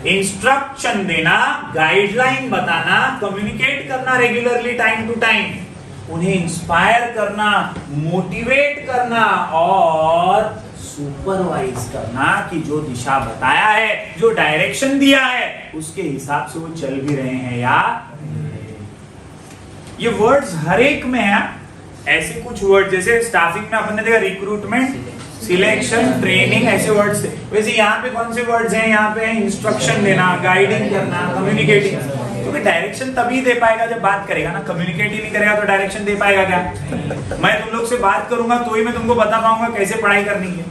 [SPEAKER 1] Instruction देना, गाइडलाइन बताना, कम्युनिकेट करना regularly, time to time, उन्हें inspire करना, motivate करना और सुपरवाइज करना कि जो दिशा बताया है, जो डायरेक्शन दिया है, उसके हिसाब से वो चल भी रहे हैं या ये वर्ड्स हर एक में है। ऐसे कुछ वर्ड जैसे स्टाफिंग में अपन ने देखा रिक्रूटमेंट, सिलेक्शन, ट्रेनिंग, ऐसे वर्ड्स थे। वैसे यहाँ पे कौन से वर्ड्स हैं? यहाँ पे इंस्ट्रक्शन देना, गाइडिंग करना, कम्युनिकेटिंग। तो डायरेक्शन तभी दे पाएगा जब बात करेगा ना, कम्युनिकेट ही नहीं करेगा तो डायरेक्शन दे पाएगा क्या? मैं तुम लोग से बात करूंगा तो ही मैं तुमको बता पाऊंगा कैसे पढ़ाई करनी है।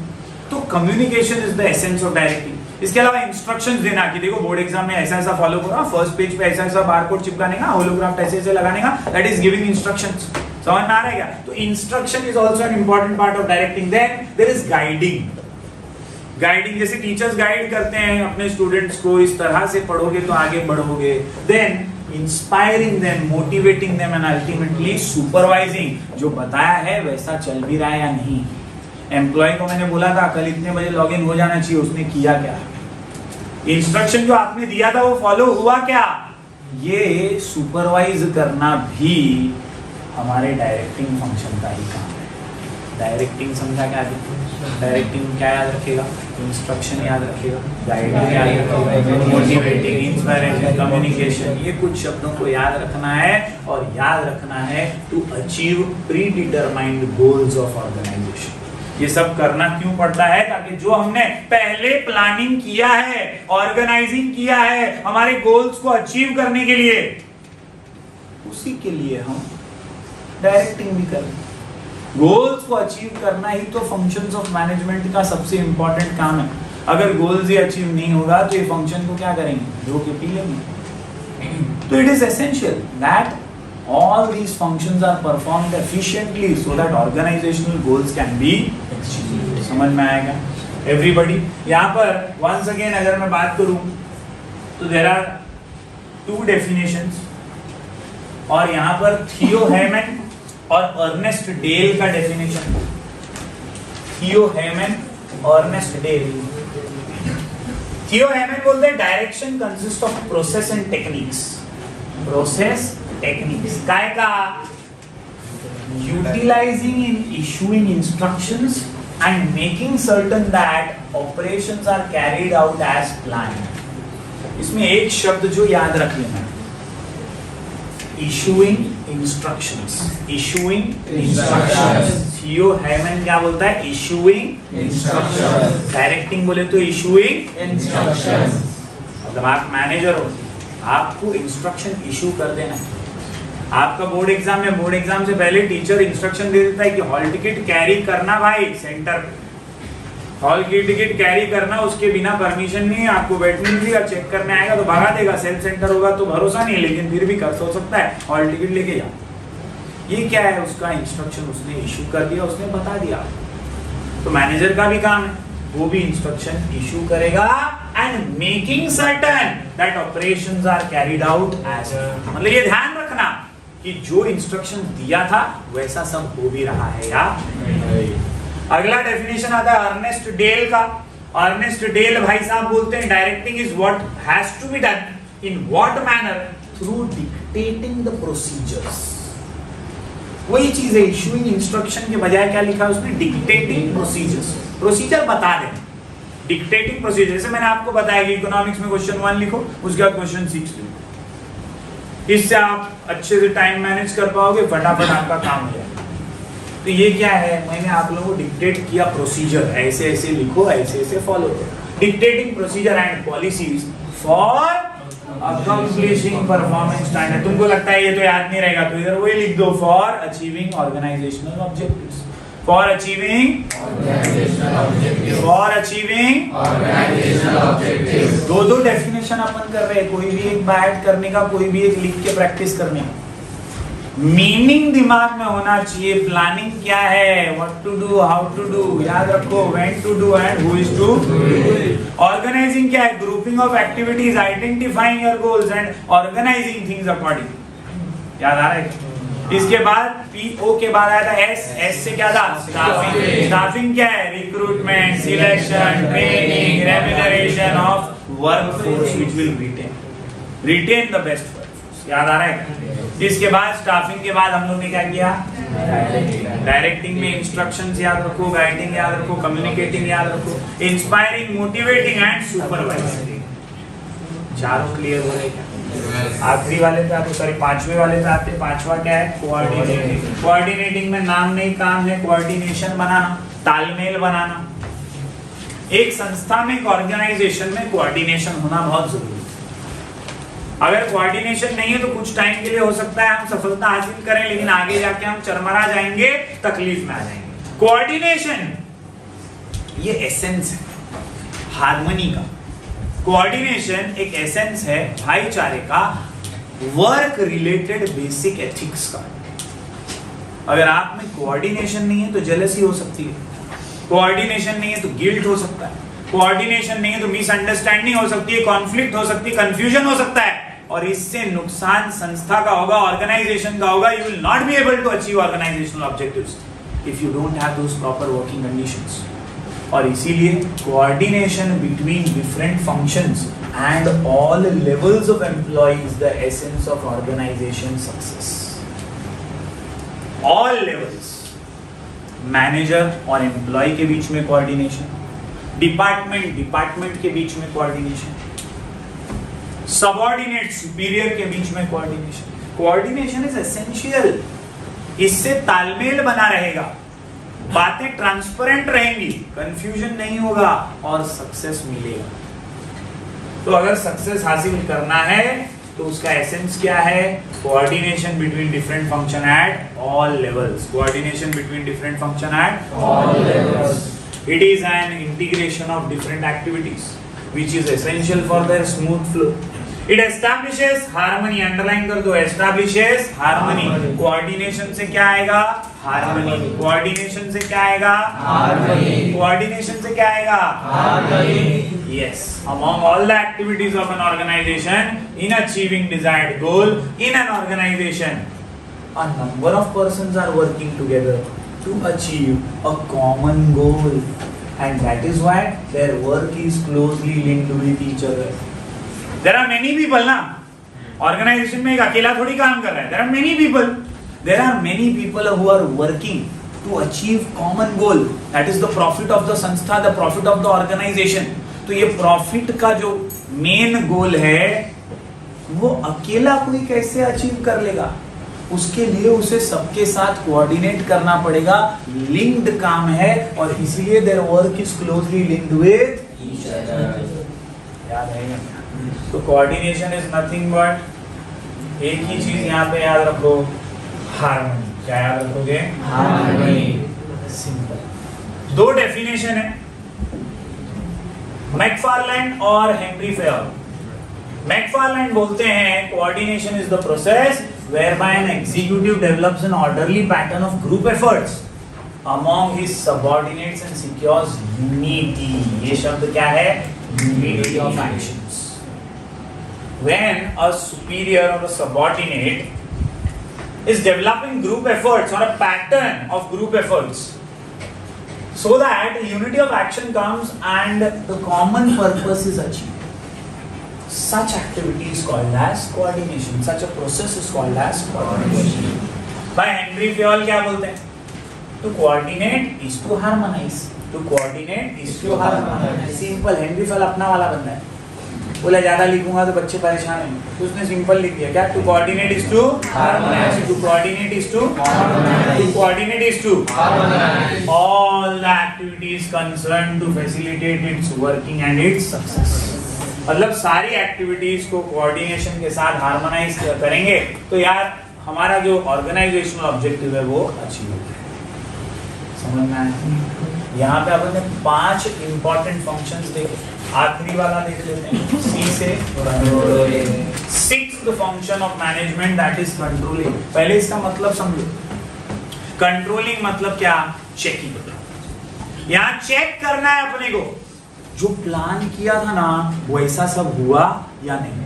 [SPEAKER 1] तो communication is the essence of directing. इसके अलावा इंस्ट्रक्शंस देना कि देखो बोर्ड एग्जाम में ऐसा ऐसा फॉलो करो, फर्स्ट पेज पे ऐसा ऐसा बारकोड चिपकाने का, होलोग्राफ ऐसे ऐसे लगाने का, दैट इज गिविंग इंस्ट्रक्शंस। समझ में आ रहा है क्या? तो instruction is also an important part of directing. Then there is guiding. Guiding जैसे टीचर्स गाइड करते हैं अपने स्टूडेंट्स को, इस तरह से पढ़ोगे तो आगे बढ़ोगे। Then inspiring them, motivating them and ultimately supervising, जो बताया है वैसा चल भी रहा है या नहीं। एम्प्लॉय को मैंने बोला था कल इतने बजे लॉगिन हो जाना चाहिए, उसने किया क्या? इंस्ट्रक्शन जो आपने दिया था वो फॉलो हुआ क्या? ये सुपरवाइज करना भी हमारे डायरेक्टिंग फंक्शन का ही काम है। डायरेक्टिंग समझा क्या? डायरेक्टिंग क्या याद रखेगा? इंस्ट्रक्शन याद रखेगा, गाइडिंग याद रखेगा, मोटिवेटिंग, इंस्पायरिंग, कम्युनिकेशन, ये कुछ शब्दों को याद रखना है। और याद रखना है to achieve predetermined goals of organization. ये सब करना क्यों पड़ता है? ताकि जो हमने पहले प्लानिंग किया है, ऑर्गेनाइजिंग किया है हमारे गोल्स को अचीव करने के लिए, उसी के लिए हम डायरेक्टिंग भी करें। गोल्स को अचीव करना ही तो फंक्शंस ऑफ मैनेजमेंट का सबसे इंपॉर्टेंट काम है। अगर गोल्स ही अचीव नहीं होगा तो ये फंक्शन को क्या करेंगे? धो के पी लेंगे। तो it is essential that all these functions are performed efficiently so that organizational goals can be achieved। समझ में आएगा everybody? यहाँ पर once again अगर मैं बात करूं तो there are two definitions, और यहाँ पर थियो हेमन और अर्नेस्ट डेल का डेफिनेशन। थियो हेमन, अर्नेस्ट डेल। थियो हेमन बोलते हैं direction consist of process and techniques. Process, techniques काय का? Utilising in issuing instructions and making certain that operations are carried out as planned. इसमें एक शब्द जो याद रख लेना, issuing instructions, issuing
[SPEAKER 2] Instructions.
[SPEAKER 1] CEO Haimann क्या बोलता है? Issuing
[SPEAKER 2] Instructions.
[SPEAKER 1] डायरेक्टिंग बोले तो इशूइंग।
[SPEAKER 2] Instructions.
[SPEAKER 1] मतलब आप मैनेजर हो, आपको इंस्ट्रक्शन इशू कर देना है। आपका बोर्ड एग्जाम है, बोर्ड एग्जाम से पहले टीचर इंस्ट्रक्शन दे देता है कि हॉल टिकट कैरी करना भाई सेंटर पे, हॉल की टिकट कैरी करना, उसके बिना परमिशन नहीं है, आपको बैठने नहीं देगा, चेक करने आएगा तो भगा देगा, सेल्फ सेंटर होगा तो भरोसा नहीं है, लेकिन फिर भी कर हो सकता है, हॉल टिकट लेके जा। ये क्या है? उसका इंस्ट्रक्शन उसने इशू कर दिया, उसने बता दिया। तो मैनेजर का भी काम है, वो भी इंस्ट्रक्शन इशू करेगा and making certain that operations are carried out as, मतलब ये ध्यान रखना कि जो इंस्ट्रक्शन दिया था वैसा सब हो भी रहा है या नहीं। अगला डेफिनेशन आता है अर्नेस्ट डेल का। अर्नेस्ट डेल भाई साहब बोलते हैं directing is what has to be done in what manner through dictating the procedures. वही चीज है, इशूइंग इंस्ट्रक्शन के बजाय क्या लिखा है उसने? Dictating procedures. प्रोसीजर बता दें, डिक्टेटिंग प्रोसीजर। जैसे मैंने आपको बताया कि इकोनॉमिक्स में क्वेश्चन 1 लिखो, उसके बाद क्वेश्चन 6 लिखो, इससे आप अच्छे से टाइम मैनेज कर पाओगे, फटाफट आपका काम हो जाएगा। तो ये क्या है? मैंने आप लोगों को डिक्टेट किया प्रोसीजर, ऐसे ऐसे लिखो, ऐसे ऐसे फॉलो करो। Dictating procedure and policies for accomplishing performance standard. तुमको लगता है ये तो याद नहीं रहेगा, तो इधर वही लिख दो, for achieving organizational objectives, for achieving
[SPEAKER 2] Organizational objectives.
[SPEAKER 1] दो डेफिनेशन अपन कर रहे हैं, कोई भी एक बाय करने का, कोई भी एक लिख के प्रैक्टिस करने का। मीनिंग दिमाग में होना चाहिए। प्लानिंग क्या है? What to do, how to do, याद रखो, when to do and who is to do it. Organizing क्या है? Grouping of activities, identifying your goals and organizing things according. याद आ रहा है? इसके बाद पीओ के बाद आया था एस। एस से क्या था? स्टाफिंग। स्टाफिंग क्या है? Recruitment, selection, training, remuneration of workforce which will retain the best workforce. याद आ रहा है? इसके बाद स्टाफिंग के बाद हम लोग ने क्या किया? डायरेक्टिंग में इंस्ट्रक्शंस याद रखो, गाइडिंग याद रखो, कम्युनिकेटिंग याद रखो, इंस्पायरिंग, मोटिवेटिंग एंड सुपरवाइजिंग। चारों क्लियर हो रहे क्या? आखिरी वाले पे आते, सॉरी पांचवे वाले पे आते। पांचवा क्या है? कोऑर्डिनेटिंग। कोऑर्डिनेटिंग में नाम नहीं काम है, कोऑर्डिनेशन बनाना, तालमेल बनाना। एक संस्था में, एक ऑर्गेनाइजेशन में कोऑर्डिनेशन होना बहुत जरूरी है। अगर कोऑर्डिनेशन नहीं है तो कुछ टाइम के लिए हो सकता है हम सफलता हासिल करें, लेकिन आगे जाके हम चरमरा जाएंगे, तकलीफ में आ जाएंगे। कोऑर्डिनेशन ये एसेंस है हार्मनी का। कोऑर्डिनेशन एक एसेंस है भाईचारे का, वर्क रिलेटेड बेसिक एथिक्स का। अगर आप में कोऑर्डिनेशन नहीं है तो जेलसी हो सकती है, कोऑर्डिनेशन नहीं है तो गिल्ट हो सकता है, कोऑर्डिनेशन नहीं है तो मिसअंडरस्टैंडिंग हो सकती है, कॉन्फ्लिक्ट हो सकती है, कंफ्यूजन हो सकता है, और इससे नुकसान संस्था का होगा, ऑर्गेनाइजेशन का होगा। You will not be able to achieve organizational objectives if you don't have those proper working conditions. और इसीलिए coordination between different functions and all levels of employees the essence of organization success. All levels, manager और employ के बीच में coordination, department के बीच में coordination, subordinate superior के बीच में कोऑर्डिनेशन। Coordination is essential. इससे तालमेल बना रहेगा, बातें ट्रांसपेरेंट रहेंगी, कंफ्यूजन नहीं होगा और सक्सेस मिलेगा। तो अगर सक्सेस हासिल करना है तो उसका एसेंस क्या है? Coordination between different function at all levels. Coordination between different function at all levels. It is an integration of different activities which is essential for their smooth flow. It establishes harmony. Underline कर दो, establishes harmony. Coordination से क्या आएगा? Harmony. Coordination से क्या आएगा? Harmony. Coordination से क्या आएगा? Harmony. Yes. Among all the activities of an organization in achieving desired goal in an organization, a number of persons are working together to achieve a common goal, and that is why their work is closely linked with each other. There are many people ना, organization में एक अकेला थोड़ी काम कर रहा है. There are many people. There are many people who are working to achieve common goal. That is the profit of the संस्था, the profit of the organization. तो ये profit का जो main goal है वो अकेला कोई कैसे अचीव कर लेगा? उसके लिए उसे सबके साथ कोऑर्डिनेट करना पड़ेगा, लिंक्ड काम है, और इसलिए their work is closely linked with each other. याद रहेगा? तो कोऑर्डिनेशन इज नथिंग बट, एक ही चीज यहाँ पे याद रखो, हार्मनी। क्या याद रखोगे?
[SPEAKER 2] हार्मनी।
[SPEAKER 1] सिंपल। दो डेफिनेशन है, मैकफार्लैंड और हेनरी फेयर। मैकफार्लैंड बोलते हैं coordination is the process whereby an executive develops an orderly pattern of group efforts among his subordinates and secures unity. ये शब्द क्या है? Unity of actions. When a superior or a subordinate is developing group efforts or a pattern of group efforts, so that unity of action comes and the common purpose is achieved. Such activity is called as coordination. Such a process is called as coordination. भाई Henry Fayol क्या बोलते हैं? To coordinate is to harmonize. To coordinate is to harmonize. Simple. Henry Fayol अपना वाला बंदा है। बोला ज्यादा लिखूंगा तो बच्चे परेशान होंगे, तो उसने सिंपल लिख दिया क्या? To coordinate is to harmonize. To coordinate is to harmonize. To coordinate is to harmonize. All the activities concerned to facilitate its working and its success. मतलब सारी एक्टिविटीज को कोऑर्डिनेशन के साथ हार्मोनाइज करेंगे तो यार हमारा जो ऑर्गेनाइजेशनल ऑब्जेक्टिव है वो अचीव हो जाएगा। समझ में आया? यहाँ पे अपन ने 5 इंपॉर्टेंट फंक्शंस देखे, आखिरी वाला देख लेते हैं, सी से। Sixth function of management that is controlling. पहले इसका मतलब समझो। कंट्रोलिंग मतलब क्या? चेकिंग। यहाँ चेक करना है अपने को, जो प्लान किया था ना वैसा सब हुआ या नहीं।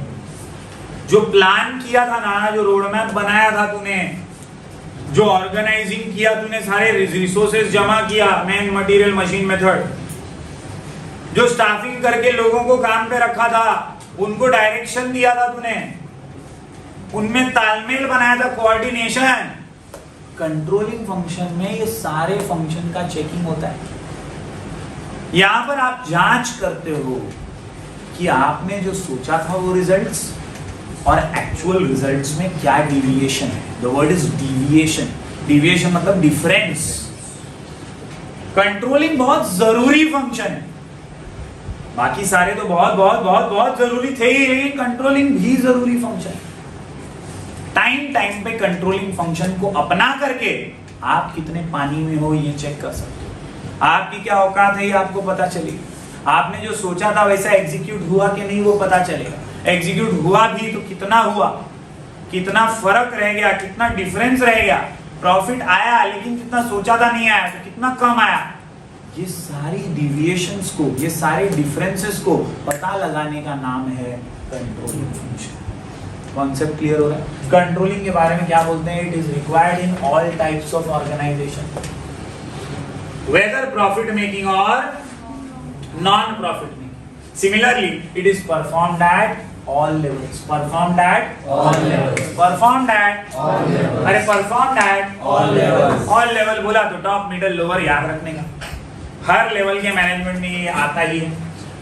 [SPEAKER 1] जो प्लान किया था ना, जो रोड मैप बनाया था तूने, जो ऑर्गेनाइजिंग किया तूने, सारे रिसोर्सेज जमा किया, मैन मटेरियल मशीन मेथड, जो स्टाफिंग करके लोगों को काम पे रखा था, उनको डायरेक्शन दिया था तूने, उनमें तालमेल बनाया था, कोऑर्डिनेशन। कंट्रोलिंग फंक्शन में ये सारे फंक्शन का चेकिंग होता है। यहां पर आप जांच करते हो कि आपने जो सोचा था वो रिजल्ट्स और एक्चुअल रिजल्ट्स में क्या डिविएशन है। The word is deviation. Deviation मतलब डिफरेंस। कंट्रोलिंग बहुत जरूरी फंक्शन है। बाकी सारे तो बहुत बहुत बहुत बहुत जरूरी थे ही, लेकिन कंट्रोलिंग भी जरूरी फंक्शन है। टाइम टाइम पे कंट्रोलिंग फंक्शन को अपना करके आप कितने पानी में हो ये चेक कर सकते हो। आपकी क्या औकात है ये आपको पता चलेगा। आपने जो सोचा था वैसा एग्जीक्यूट हुआ कि नहीं वो पता चलेगा। एग्जीक्यूट हुआ भी तो कितना हुआ, कितना फर्क रह गया, कितना डिफरेंस रह गया। प्रॉफिट आया लेकिन कितना सोचा था नहीं आया तो कितना कम आया। ये सारी डिविएशंस को, ये सारे डिफरेंसेस को पता लगाने का नाम है कंट्रोलिंग फंक्शन। कॉन्सेप्ट क्लियर हो रहा है? कंट्रोलिंग के बारे में क्या बोलते हैं? It is required in all types of organization, whether profit making or non profit making. Similarly, it is performed at all levels. Performed at
[SPEAKER 2] all levels.
[SPEAKER 1] Performed at
[SPEAKER 2] all levels.
[SPEAKER 1] अरे performed at
[SPEAKER 2] all levels.
[SPEAKER 1] all level बोला तो top middle lower याद रखने का। हर level के management में ये आता ही है।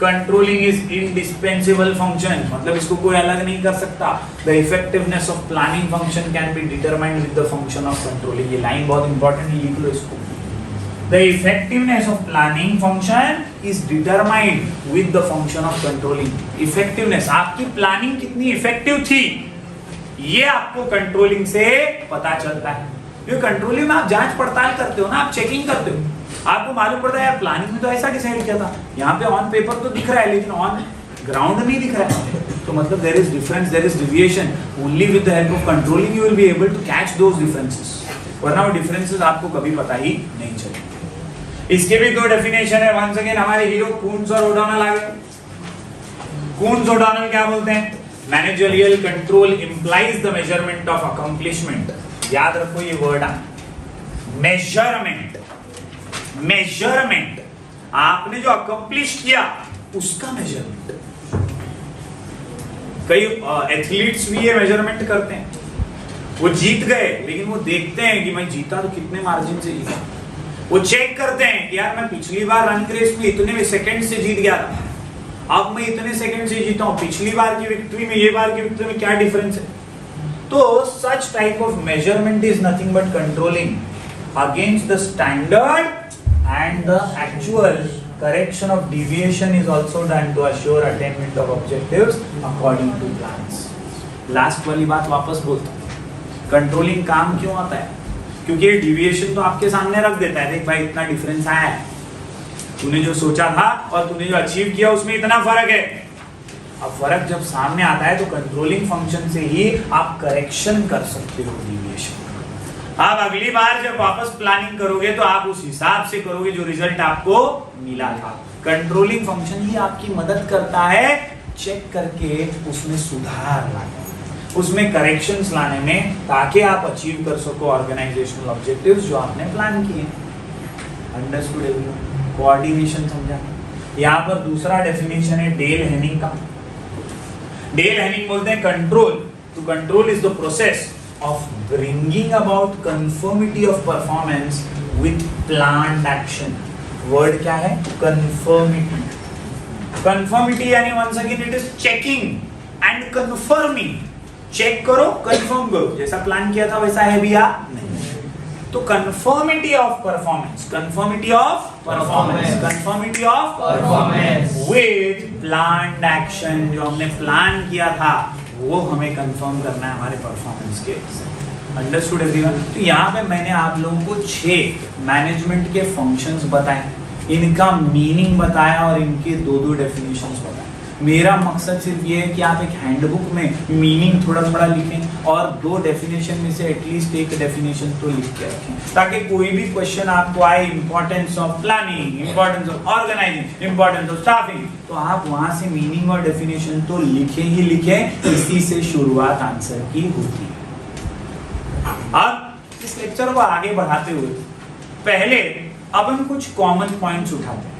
[SPEAKER 1] कंट्रोलिंग इज इंडिस्पेंसिबल फंक्शन, मतलब इसको कोई अलग नहीं कर सकता। The effectiveness of planning function can be determined with the function of controlling. ये लाइन बहुत इंपॉर्टेंट है, लिख लो इसको। The effectiveness of planning function is determined with the function of controlling. Effectiveness, आपकी प्लानिंग कितनी इफेक्टिव थी ये आपको कंट्रोलिंग से पता चलता है। क्योंकि कंट्रोलिंग में आप जांच पड़ताल करते हो ना, आप चेकिंग करते हो। आपको मालूम पड़ता है यार प्लानिंग में तो ऐसा डिसाइड किया था, यहाँ पे ऑन पेपर तो दिख रहा है लेकिन ऑन ग्राउंड नहीं दिख रहा है। तो मतलब there is difference, there is deviation. Only with the help of controlling you will be able to catch those differences, वरना वो डिफरेंसेस आपको कभी पता ही नहीं चलेगा। इसके भी दो डेफिनेशन है। वंस अगेन हमारे हीरो कून्स और ओडोनल आ गए। कून्स ओडोनल क्या बोलते हैं? Managerial control implies the measurement of accomplishment. याद रखो ये वर्ड है, मेजरमेंट। मेजरमेंट, आपने जो अकम्प्लिश किया उसका मेजरमेंट। कई एथलीट्स भी ये मेजरमेंट करते हैं। वो जीत गए लेकिन वो देखते हैं कि मैं जीता तो कितने मार्जिन से जीता। वो चेक करते हैं कि यार मैं पिछली बार रन रेस में इतने सेकंड से जीत गया था, अब मैं इतने सेकंड से जीता हूं, पिछली बार की विक्ट्री में ये बार की विक्ट्री में क्या डिफरेंस है? तो such type of measurement is nothing but controlling against the standard and the actual correction of deviation is also done to assure attainment of objectives according to plans. Last वाली बात वापस बोलता हूं, controlling काम क्यों आता है? क्योंकि ये डिविएशन तो आपके सामने रख देता है, देख भाई इतना डिफरेंस आया है, तूने जो सोचा था और तूने जो अचीव किया उसमें इतना फर्क है। अब फर्क जब सामने आता है तो कंट्रोलिंग फंक्शन से ही आप करेक्शन कर सकते हो डिविएशन। आप अगली बार जब वापस प्लानिंग करोगे तो आप उस हिसाब से करोगे जो रिजल्ट आपको मिला था। कंट्रोलिंग फंक्शन ही आपकी मदद करता है चेक करके उसमें सुधार लाने, उसमें करेक्शंस लाने में, ताकि आप अचीव कर सको ऑर्गेनाइजेशनल ऑब्जेक्टिव्स जो आपने प्लान किए। Understood everyone? कोऑर्डिनेशन समझा? यहाँ पर दूसरा डेफिनेशन है डेल हेनिंग का। डेल हेनिंग बोलते हैं control, to control is the process of bringing about conformity of performance with planned action. Word क्या है? Conformity. Conformity यानी once again it is checking and confirming. Check करो, confirm करो, जैसा plan किया था वैसा है भी या नहीं। तो conformity of performance, conformity of performance, conformity of performance with planned action, जो हमने प्लान किया था वो हमें कंफर्म करना है हमारे परफॉर्मेंस के। Understood everyone? तो यहाँ पे मैंने आप लोगों को 6 मैनेजमेंट के फंक्शंस बताए, इनका मीनिंग बताया और इनके 2 डेफिनेशंस बताए। मेरा मकसद सिर्फ ये है कि आप एक हैंडबुक में मीनिंग थोड़ा थोड़ा लिखें और 2 डेफिनेशन में से एटलीस्ट एक डेफिनेशन तो लिख के रखें, ताकि कोई भी क्वेश्चन आपको आए, importance of planning, importance of organizing, importance of staffing, तो आप वहां से मीनिंग और डेफिनेशन तो लिखे ही लिखे। इसी से शुरुआत आंसर की होती है। अब इस लेक्चर को आगे बढ़ाते हुए पहले अब हम कुछ कॉमन पॉइंट्स उठाते हैं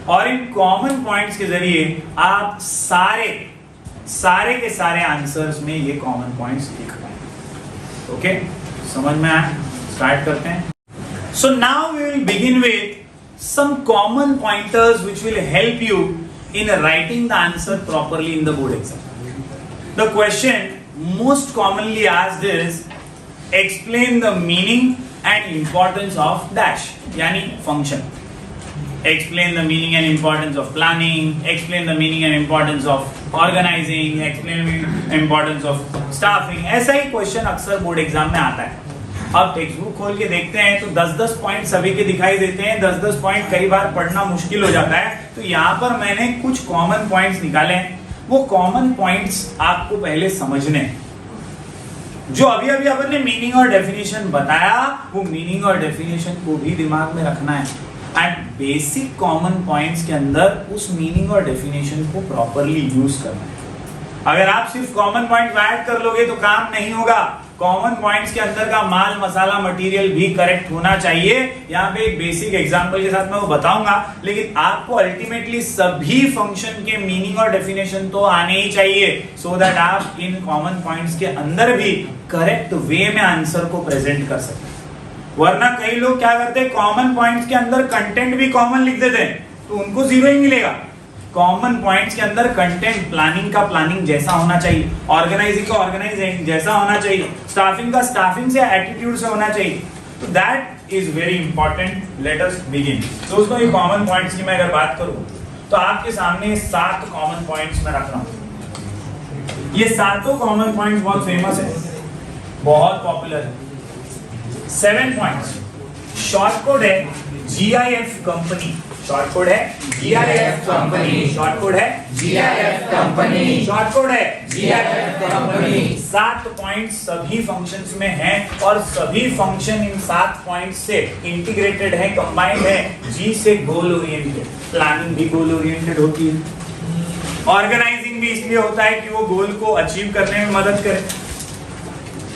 [SPEAKER 1] और इन कॉमन पॉइंट्स के जरिए आप सारे के सारे आंसर्स में ये कॉमन पॉइंट्स लिख पाएंगे। ओके, समझ में आया? स्टार्ट करते हैं। So now we will begin with some common pointers which will help you in writing the answer properly in the board exam. The question most commonly asked is explain the meaning and importance of dash, यानी function. Explain the meaning and importance of planning, explain the meaning and importance of organizing, explain the importance of staffing। ऐसा ही question अक्सर board exam में आता है। अब text book खोल के देखते हैं तो 10-10 पॉइंट सभी के दिखाई देते हैं। 10-10 पॉइंट कई बार पढ़ना मुश्किल हो जाता है, तो यहाँ पर मैंने कुछ कॉमन पॉइंट्स निकाले हैं। वो कॉमन पॉइंट्स आपको पहले समझने हैं। जो अभी अभी अपन ने मीनिंग और डेफिनेशन बताया, वो मीनिंग और डेफिनेशन को भी दिमाग में रखना है एंड बेसिक कॉमन पॉइंट्स के अंदर उस मीनिंग और डेफिनेशन को प्रॉपरली यूज करना है। अगर आप सिर्फ कॉमन पॉइंट ऐड कर लोगे तो काम नहीं होगा। कॉमन पॉइंट्स के अंदर का माल मसाला मटेरियल भी करेक्ट होना चाहिए। यहाँ पे एक बेसिक एग्जांपल के साथ मैं वो बताऊंगा, लेकिन आपको अल्टीमेटली सभी फंक्शन के मीनिंग और डेफिनेशन तो आने ही चाहिए, सो दैट आप इन कॉमन पॉइंट्स के अंदर भी करेक्ट वे में आंसर को प्रेजेंट कर सकते। वरना कई लोग क्या करते हैं, कॉमन पॉइंट्स के अंदर कंटेंट भी कॉमन लिख देते हैं तो उनको 0 ही मिलेगा। कॉमन पॉइंट्स के अंदर कंटेंट, प्लानिंग का प्लानिंग जैसा होना चाहिए, ऑर्गेनाइजिंग का ऑर्गेनाइजिंग जैसा होना चाहिए, स्टाफिंग का स्टाफिंग से, एटीट्यूड से होना चाहिए। तो that is very important. Let us begin. दोस्तों, ये कॉमन पॉइंट्स की मैं अगर बात करूं तो आपके सामने 7 कॉमन पॉइंट्स में रख रहा हूं। ये 7 कॉमन पॉइंट्स बहुत फेमस है, बहुत पॉपुलर है। 7 पॉइंट्स। शॉर्ट कोड है GIF कंपनी, शॉर्ट कोड है GIF कंपनी, शॉर्ट कोड है
[SPEAKER 2] GIF कंपनी,
[SPEAKER 1] शॉर्ट कोड है
[SPEAKER 2] GIF कंपनी।
[SPEAKER 1] 7 पॉइंट्स सभी फंक्शंस में हैं और सभी फंक्शन इन 7 पॉइंट्स से इंटीग्रेटेड है, कंबाइंड है। G से गोल ओरिएंटेड, प्लानिंग भी गोल ओरिएंटेड होती है, ऑर्गेनाइजिंग भी इसलिए होता है कि वो गोल को अचीव करने में मदद करे,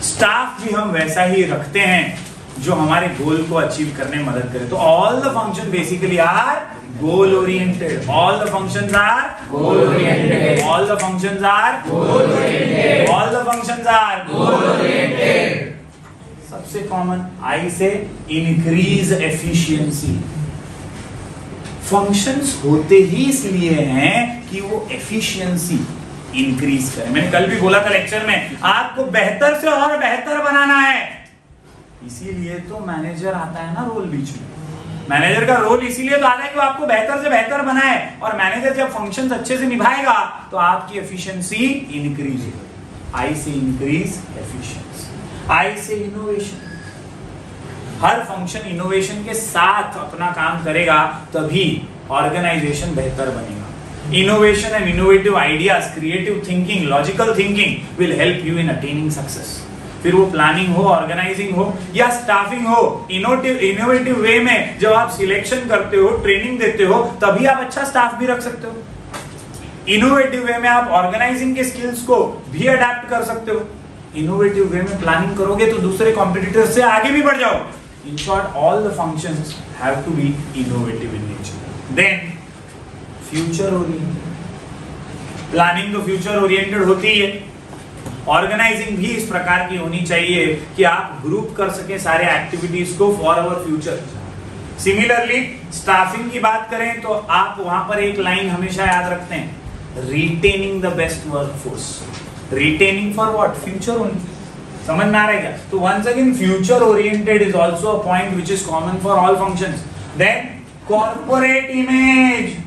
[SPEAKER 1] स्टाफ भी हम वैसा ही रखते हैं जो हमारे गोल को अचीव करने में मदद करे। तो all the function basically are goal oriented, all the functions are
[SPEAKER 2] goal oriented,
[SPEAKER 1] all the functions are
[SPEAKER 2] goal oriented,
[SPEAKER 1] all the functions are
[SPEAKER 2] goal oriented.
[SPEAKER 1] सबसे कॉमन I से इंक्रीज एफिशिएंसी, फंक्शंस होते ही इसलिए हैं कि वो एफिशिएंसी इंक्रीज करें। मैंने कल भी बोला था लेक्चर में, आपको बेहतर से और बेहतर बनाना है, इसीलिए तो मैनेजर आता है ना रोल बीच में। मैनेजर का रोल इसीलिए तो आता है कि वो आपको बेहतर से बेहतर बनाए, और मैनेजर जब फंक्शंस अच्छे से निभाएगा तो आपकी एफिशिएंसी इंक्रीज होगी। आई से इंक्रीज एफिशिएंसी, आई से इनोवेशन। हर फंक्शन इनोवेशन के साथ अपना काम करेगा तभी ऑर्गेनाइजेशन बेहतर बनेगा। Innovation and innovative ideas, creative thinking, logical thinking will help you in attaining success. फिर वो प्लानिंग हो, ऑर्गेनाइजिंग हो या स्टाफिंग हो, इनोवेटिव वे में जब आप सिलेक्शन करते हो, ट्रेनिंग देते हो, तभी आप अच्छा स्टाफ भी रख सकते हो। इनोवेटिव वे में आप ऑर्गेनाइजिंग के स्किल्स को भी अडेप्ट कर सकते हो। इनोवेटिव वे में प्लानिंग करोगे तो दूसरे कॉम्पिटिटर से आगे भी बढ़ जाओ। In short, all the functions have to be innovative in nature. Then future oriented. Planning तो फ्यूचर ओरिएंटेड होती है, ऑर्गेनाइजिंग भी इस प्रकार की होनी चाहिए कि आप ग्रुप कर सके सारे एक्टिविटीज को for our future. Similarly staffing की बात करें तो आप वहां पर एक लाइन हमेशा याद रखते हैं, retaining the best workforce. Retaining for what? Future only. समझ में आ रहा है क्या? तो once again future oriented is also a point which is common for all functions. Then corporate image,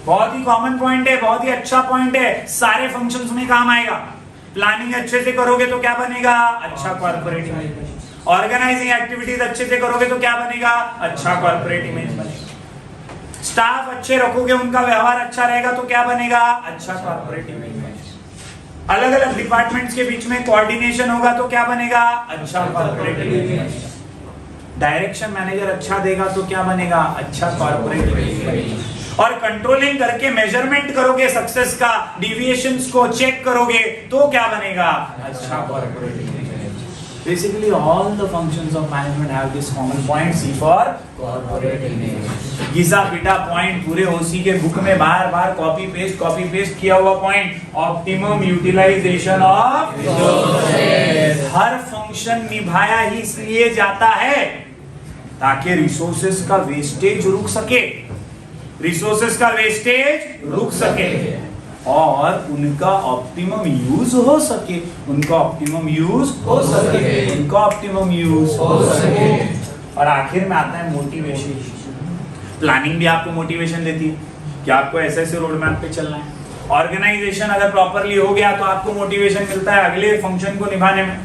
[SPEAKER 1] बहुत ही कॉमन पॉइंट है, बहुत ही अच्छा पॉइंट है, सारे फंक्शंस में काम आएगा। प्लानिंग अच्छे से करोगे तो क्या बनेगा? अच्छा कॉर्पोरेट इमेज। ऑर्गेनाइजिंग एक्टिविटीज अच्छे से करोगे तो क्या बनेगा? अच्छा कॉर्पोरेट इमेज बनेगा। स्टाफ अच्छे रखोगे, उनका व्यवहार अच्छा रहेगा तो क्या बनेगा? अच्छा कॉर्पोरेट इमेज। अलग अलग डिपार्टमेंट्स के बीच में कोऑर्डिनेशन होगा तो क्या बनेगा? अच्छा कॉर्पोरेट इमेज। डायरेक्शन मैनेजर अच्छा देगा तो क्या बनेगा? अच्छा कॉर्पोरेट इमेज। और कंट्रोलिंग करके मेजरमेंट करोगे सक्सेस का, डिविएशंस को चेक करोगे तो क्या बनेगा? अच्छा corporate image. Basically all the functions of management have this common point, C for
[SPEAKER 2] corporate image.
[SPEAKER 1] घिसा पिटा पॉइंट, पूरे ओसी के बुक में बार बार कॉपी पेस्ट किया हुआ point, optimum utilisation of resources. हर फंक्शन निभाया ही इसलिए जाता है ताकि रिसोर्सेज का वेस्टेज रुक सके, रिसोर्सेज का वेस्टेज रुक सके और उनका ऑप्टिमम यूज हो सके, उनका ऑप्टिमम यूज हो सके, उनका ऑप्टिमम यूज हो सके। और आखिर में आता है मोटिवेशन। प्लानिंग भी आपको मोटिवेशन देती है कि आपको ऐसे ऐसे रोड मैप पे चलना है। ऑर्गेनाइजेशन अगर प्रॉपरली हो गया तो आपको मोटिवेशन मिलता है अगले फंक्शन को निभाने में।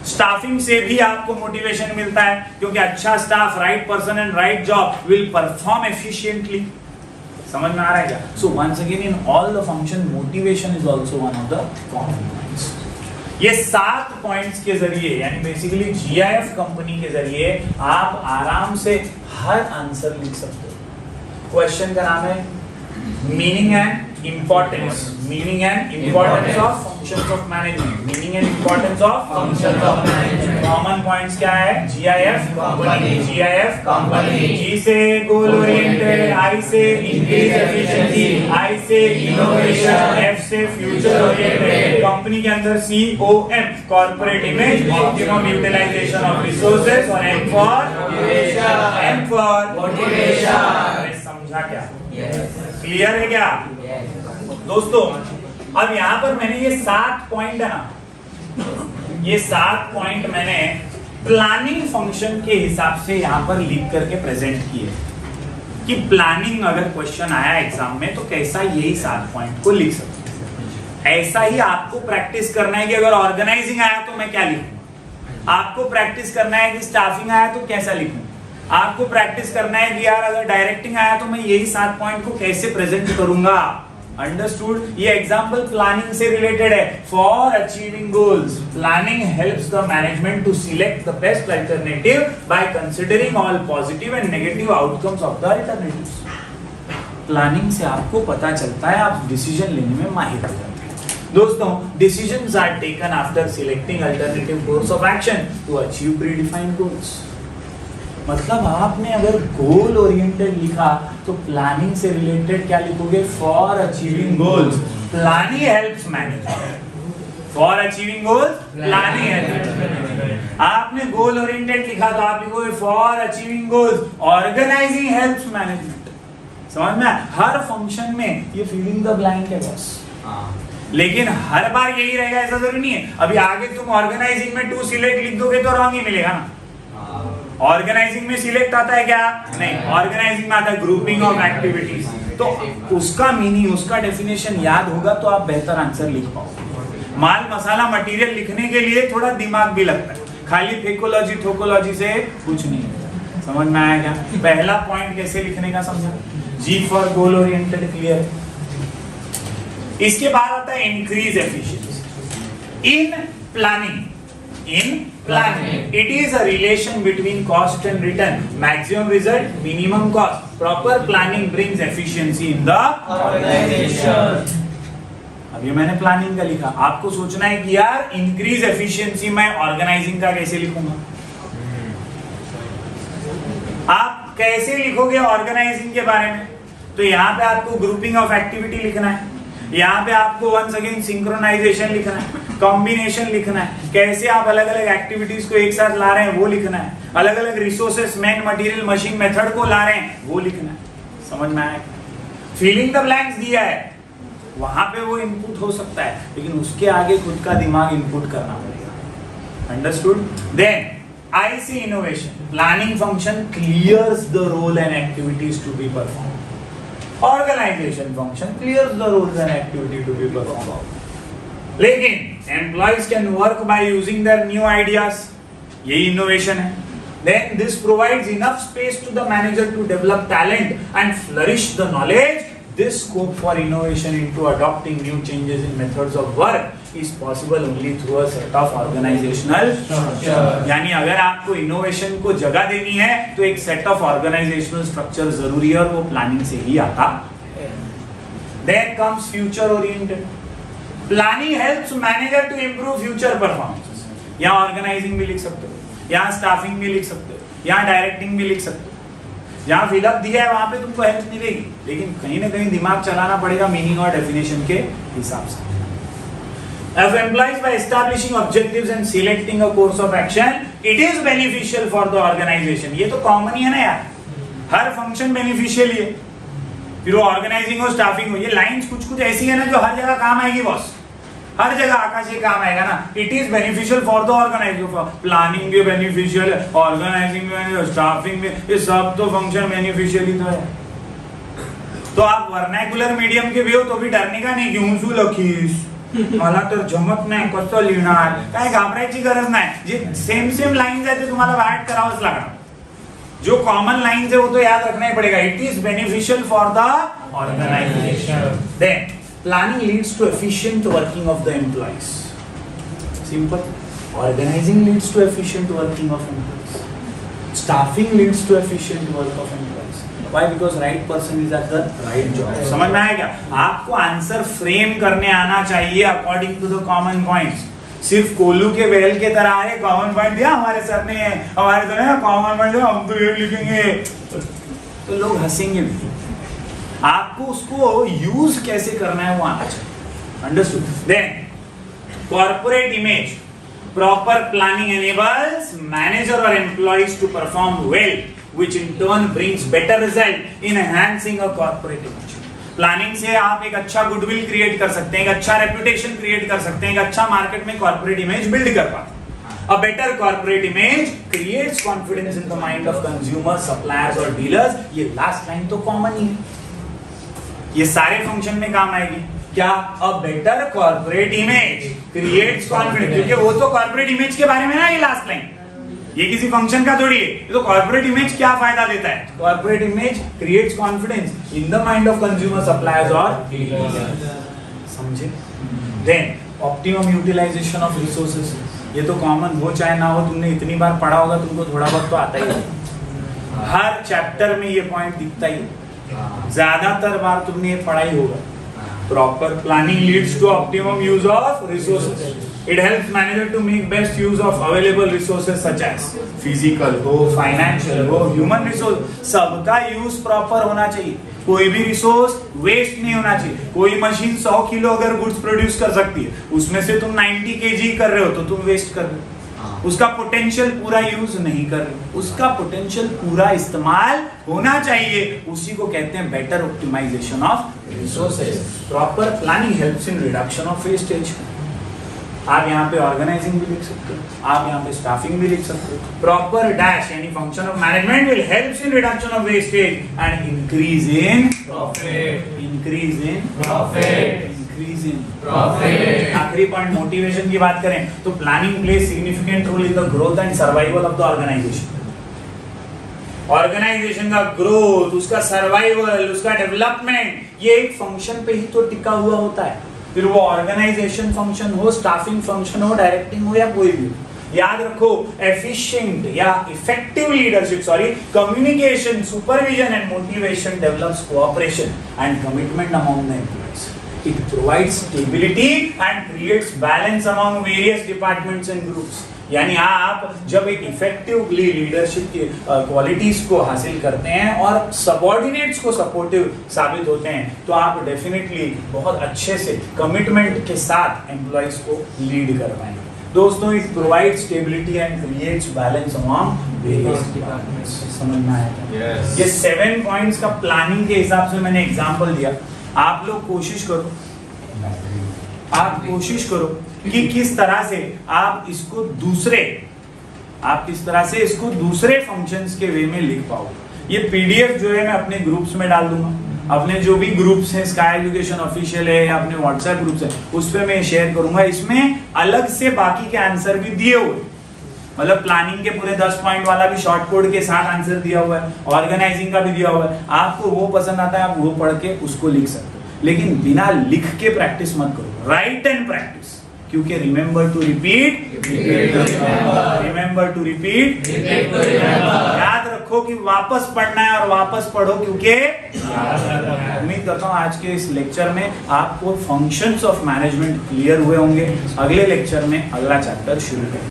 [SPEAKER 1] स्टाफिंग से भी आपको मोटिवेशन मिलता है क्योंकि अच्छा staff, right person and right job will perform efficiently. समझ में आ रहा है क्या? So once again in all the function motivation is also one of the common points. ये 7 पॉइंट्स के जरिए यानी बेसिकली जीआईएफ कंपनी के जरिए आप आराम से हर आंसर लिख सकते हो। क्वेश्चन का नाम है meaning and importance, meaning and importance of functions of management, meaning and importance of functions of management. Common points क्या है? GIF company, GIF company. G से गोल ओरिएंटेड, आई से इंक्रीज एफिशिएंसी, आई से innovation, F से future oriented. Company के अंदर COM corporate image, optimum utilisation of resources और M for motivation. समझा क्या? क्लियर है क्या? दोस्तों अब यहां पर मैंने ये 7 पॉइंट है ना, ये 7 पॉइंट मैंने प्लानिंग फंक्शन के हिसाब से यहां पर लिख करके प्रेजेंट किए कि प्लानिंग अगर क्वेश्चन आया एग्जाम में तो कैसा यही 7 पॉइंट को लिख सकते हैं। ऐसा ही आपको प्रैक्टिस करना है कि अगर ऑर्गेनाइजिंग आया तो मैं क्या लिखूं, आपको प्रैक्टिस करना है कि स्टाफिंग आया तो कैसा लिखूं, आपको प्रैक्टिस करना है कि यार अगर डायरेक्टिंग आया तो मैं यही 7 पॉइंट को कैसे प्रेजेंट करूंगा। अंडरस्टूड? ये एग्जांपल प्लानिंग से रिलेटेड है। For achieving goals, planning helps the management to select the best alternative by considering all positive and negative outcomes of the alternatives. Planning से आपको पता चलता है, आप डिसीजन लेने में माहिर हो जाते हैं। दोस्तों, decisions are taken after selecting alternative course of action to achieve predefined goals. मतलब आपने अगर गोल ओरिएंटेड लिखा तो प्लानिंग से रिलेटेड क्या लिखोगे? For achieving goals, planning helps management. For achieving goals, planning helps. आपने गोल ओरिएंटेड लिखा तो आप लिखोगे for achieving goals, organizing helps management. समझ में आया? हर फंक्शन में ये फिलिंग द ब्लैंक है बस, लेकिन हर बार यही रहेगा ऐसा जरूरी नहीं है। अभी आगे तुम ऑर्गेनाइजिंग में टू सिलेक्ट लिख दोगे तो रॉन्ग ही मिलेगा ना। ऑर्गेनाइजिंग में सिलेक्ट आता है क्या? नहीं, ऑर्गेनाइजिंग में आता है ग्रुपिंग ऑफ एक्टिविटीज। तो उसका मीनिंग, उसका डेफिनेशन याद होगा तो आप बेहतर आंसर लिख पाओगे। माल मसाला मटेरियल लिखने के लिए थोड़ा दिमाग भी लगता है, खाली फेकोलॉजी थोकोलॉजी से कुछ नहीं होता। समझ में आया क्या? पहला पॉइंट कैसे लिखने का समझा? जी फॉर गोल ओरिएंटेड, क्लियर। इसके बाद आता है increase efficiency in planning. In planning, it is a relation between cost and return. Maximum result, minimum cost. Proper planning brings efficiency in the
[SPEAKER 2] organization.
[SPEAKER 1] अब ये मैंने प्लानिंग का लिखा, आपको सोचना है कि यार इंक्रीज एफिशिएंसी मैं ऑर्गेनाइजिंग का कैसे लिखूंगा। आप कैसे लिखोगे ऑर्गेनाइजिंग के बारे में? तो यहाँ पे आपको ग्रुपिंग ऑफ एक्टिविटी लिखना है, यहाँ पे आपको वंस अगेन सिंक्रोनाइजेशन लिखना है, कॉम्बिनेशन लिखना है, कैसे आप अलग अलग एक्टिविटीज को एक साथ ला रहे हैं वो लिखना है, अलग अलग resources, man, material, machine, method को ला रहे हैं वो लिखना है। समझ में आया? फिलिंग द ब्लैंक्स दिया है, वहां पे वो इनपुट हो सकता है, लेकिन उसके आगे खुद का दिमाग इनपुट करना पड़ेगा। Understood? Then I see innovation. Planning function clears the role and activities to be performed. Organization function clears the roles and activity to be performed. लेकिन employees can work by using their new ideas. यही innovation है. Then this provides enough space to the manager to develop talent and flourish the knowledge. This scope for innovation into adopting new changes in methods of work is possible only through a set of organizational structure. यानी अगर आपको innovation को जगह देनी है तो एक set of organizational structure जरूरी है और वो planning से ही आता है. Then comes future oriented. Planning helps manager to improve future performance. यहाँ organizing भी लिख सकते हो, यहाँ staffing भी लिख सकते हो, यहाँ directing भी लिख सकते हो. जहां फिलअप दिया है वहां पे तुमको हेल्प मिलेगी, लेकिन कहीं ना कहीं दिमाग चलाना पड़ेगा मीनिंग और डेफिनेशन के हिसाब से. If employees by establishing objectives and selecting a course of action, it is beneficial for the organization. ये तो कॉमन ही है ना यार, हर फंक्शन बेनिफिशियल ही है. फिर वो ऑर्गेनाइजिंग हो, स्टाफिंग हो, ये लाइंस कुछ कुछ ऐसी है ना जो हर जगह काम आएगी बॉस, हर जगह आकाश ये काम आएगा ना. It is beneficial for the organising, planning भी बेनिफिशियल है, ऑर्गेनाइजिंग भी, स्टाफिंग भी, ये सब तो फंक्शन बेनिफिशियल ही तो है. तो आप वर्नाकुलर मीडियम के भी हो तो भी डरने का नाही, घेऊन सु लखीस मला तर जमत नाही, कसं लिहिणार, काय घाबरायची गरज नाही. जे सेम सेम लाइन्स आहे ते तुम्हाला ऍड करावंच लागणार. जो कॉमन लाइन्स है वो तो याद रखना ही पड़ेगा. It is beneficial for the organisation. Then planning leads to efficient working of the employees. Simple. Organizing leads to efficient working of employees. Staffing leads to efficient work of employees. Why? Because right person is at the right job. समझ में आया क्या? आपको answer frame करने आना चाहिए according to the common points. सिर्फ कोल्लू के बेल के तरह आए कॉमन पॉइंट दिया हमारे सर ने, हमारे सर ने कॉमन पॉइंट दिया, हम तो ये लिखेंगे तो लोग हंसेंगे भी. आपको उसको यूज कैसे करना है वो आना चाहिए. Understood? Then corporate image. Proper planning enables manager or employees to perform well, which in turn brings better result in enhancing a corporate image. Planning से आप एक अच्छा गुडविल क्रिएट कर सकते हैं, एक अच्छा रेपुटेशन क्रिएट कर सकते हैं, एक अच्छा मार्केट में कॉर्पोरेट इमेज बिल्ड कर पाते हैं. A better corporate image creates confidence in the mind of consumers, suppliers और dealers. ये लास्ट लाइन तो कॉमन ही है, ये सारे फंक्शन में काम आएगी. क्या? A better corporate image creates confidence, क्योंकि वो तो कॉर्पोरेट इमेज के बारे में ना ये लास्ट लाइन, ये किसी फंक्शन का थोड़ी है. तो कॉर्पोरेट इमेज क्या फायदा देता है? Corporate image creates confidence in the mind of consumer, suppliers और समझे. Then optimum utilisation of resources. ये तो कॉमन हो चाहे ना हो, तुमने इतनी बार पढ़ा होगा, तुमको थोड़ा बहुत तो आता ही है. हर चैप्टर में ये पॉइंट दिखता ही है, ज्यादातर बार तुमने ये पढ़ा ही होगा. Proper planning leads to optimum use of resources. It helps manager to make best use of available resources such as physical हो, फाइनेंशियल हो, ह्यूमन रिसोर्स. सबका यूज प्रॉपर होना चाहिए, कोई भी रिसोर्स वेस्ट नहीं होना चाहिए. कोई मशीन 100 किलो अगर गुड्स प्रोड्यूस कर सकती है, उसमें से तुम 90 kg कर रहे हो तो तुम वेस्ट कर रहे हो. उसका पोटेंशियल पूरा यूज नहीं कर रहे, उसका पोटेंशियल पूरा इस्तेमाल होना चाहिए, उसी को कहते हैं better optimisation of resources. Proper planning helps in reduction of wastage. आप यहाँ पे ऑर्गेनाइजिंग भी लिख सकते हो, आप यहाँ पे स्टाफिंग भी लिख सकते हो। प्रॉपर डैश यानी function of management will helps in reduction of wastage and increase in
[SPEAKER 2] Profit.
[SPEAKER 1] Increase in
[SPEAKER 2] Profit.
[SPEAKER 1] Increase in
[SPEAKER 2] Profit.
[SPEAKER 1] आखिरी पॉइंट मोटिवेशन की बात करें तो planning plays significant role in the growth and survival of the organisation. Organisation का growth, उसका survival, उसका development, ये एक फंक्शन पे ही तो टिका हुआ होता है। फिर वो ऑर्गेनाइजेशन फंक्शन हो, स्टाफिंग फंक्शन हो, डायरेक्टिंग हो या कोई भी हो। याद रखो, एफिशिएंट या effective leadership, communication, supervision and motivation develops cooperation and commitment among the employees. It provides stability and creates balance among various departments and groups. यानी आप जब एक इफेक्टिवली लीडरशिप की क्वालिटीज को हासिल करते हैं और सबऑर्डिनेट्स को सपोर्टिव साबित होते हैं तो आप डेफिनेटली बहुत अच्छे से कमिटमेंट के साथ एम्प्लॉइज को लीड कर पाएंगे। दोस्तों, it provide stability and creates balance among various departments. समझ में आया क्या?
[SPEAKER 2] Yes.
[SPEAKER 1] ये 7 पॉइंट्स का प्लानिंग के हिसाब से मैंने एग्जांपल दिया। आप लोग कोशिश करो, आप कोशिश करो कि किस तरह से आप इसको दूसरे फंक्शंस के वे में लिख पाओ। ये पीडीएफ जो है मैं अपने ग्रुप्स में डाल दूंगा, अपने जो भी ग्रुप्स हैं, स्काई एजुकेशन ऑफिशियल है या अपने व्हाट्सएप ग्रुप्स है, उस पे मैं शेयर करूंगा। इसमें अलग से बाकी के आंसर भी दिए हुए, मतलब प्लानिंग के पूरे 10 पॉइंट वाला भी शॉर्ट कोड के साथ आंसर दिया हुआ है, ऑर्गेनाइजिंग का भी दिया हुआ है। आपको वो पसंद आता है, आप वो पढ़ के उसको लिख सकते हो, लेकिन बिना लिख के प्रैक्टिस मत करो। राइट एंड प्रैक्टिस, क्योंकि remember to repeat, remember to repeat. याद रखो कि वापस पढ़ना है और वापस पढ़ो, क्योंकि उम्मीद करता हूँ आज के इस लेक्चर में आपको फंक्शंस ऑफ मैनेजमेंट क्लियर हुए होंगे। अगले लेक्चर में अगला चैप्टर शुरू करें।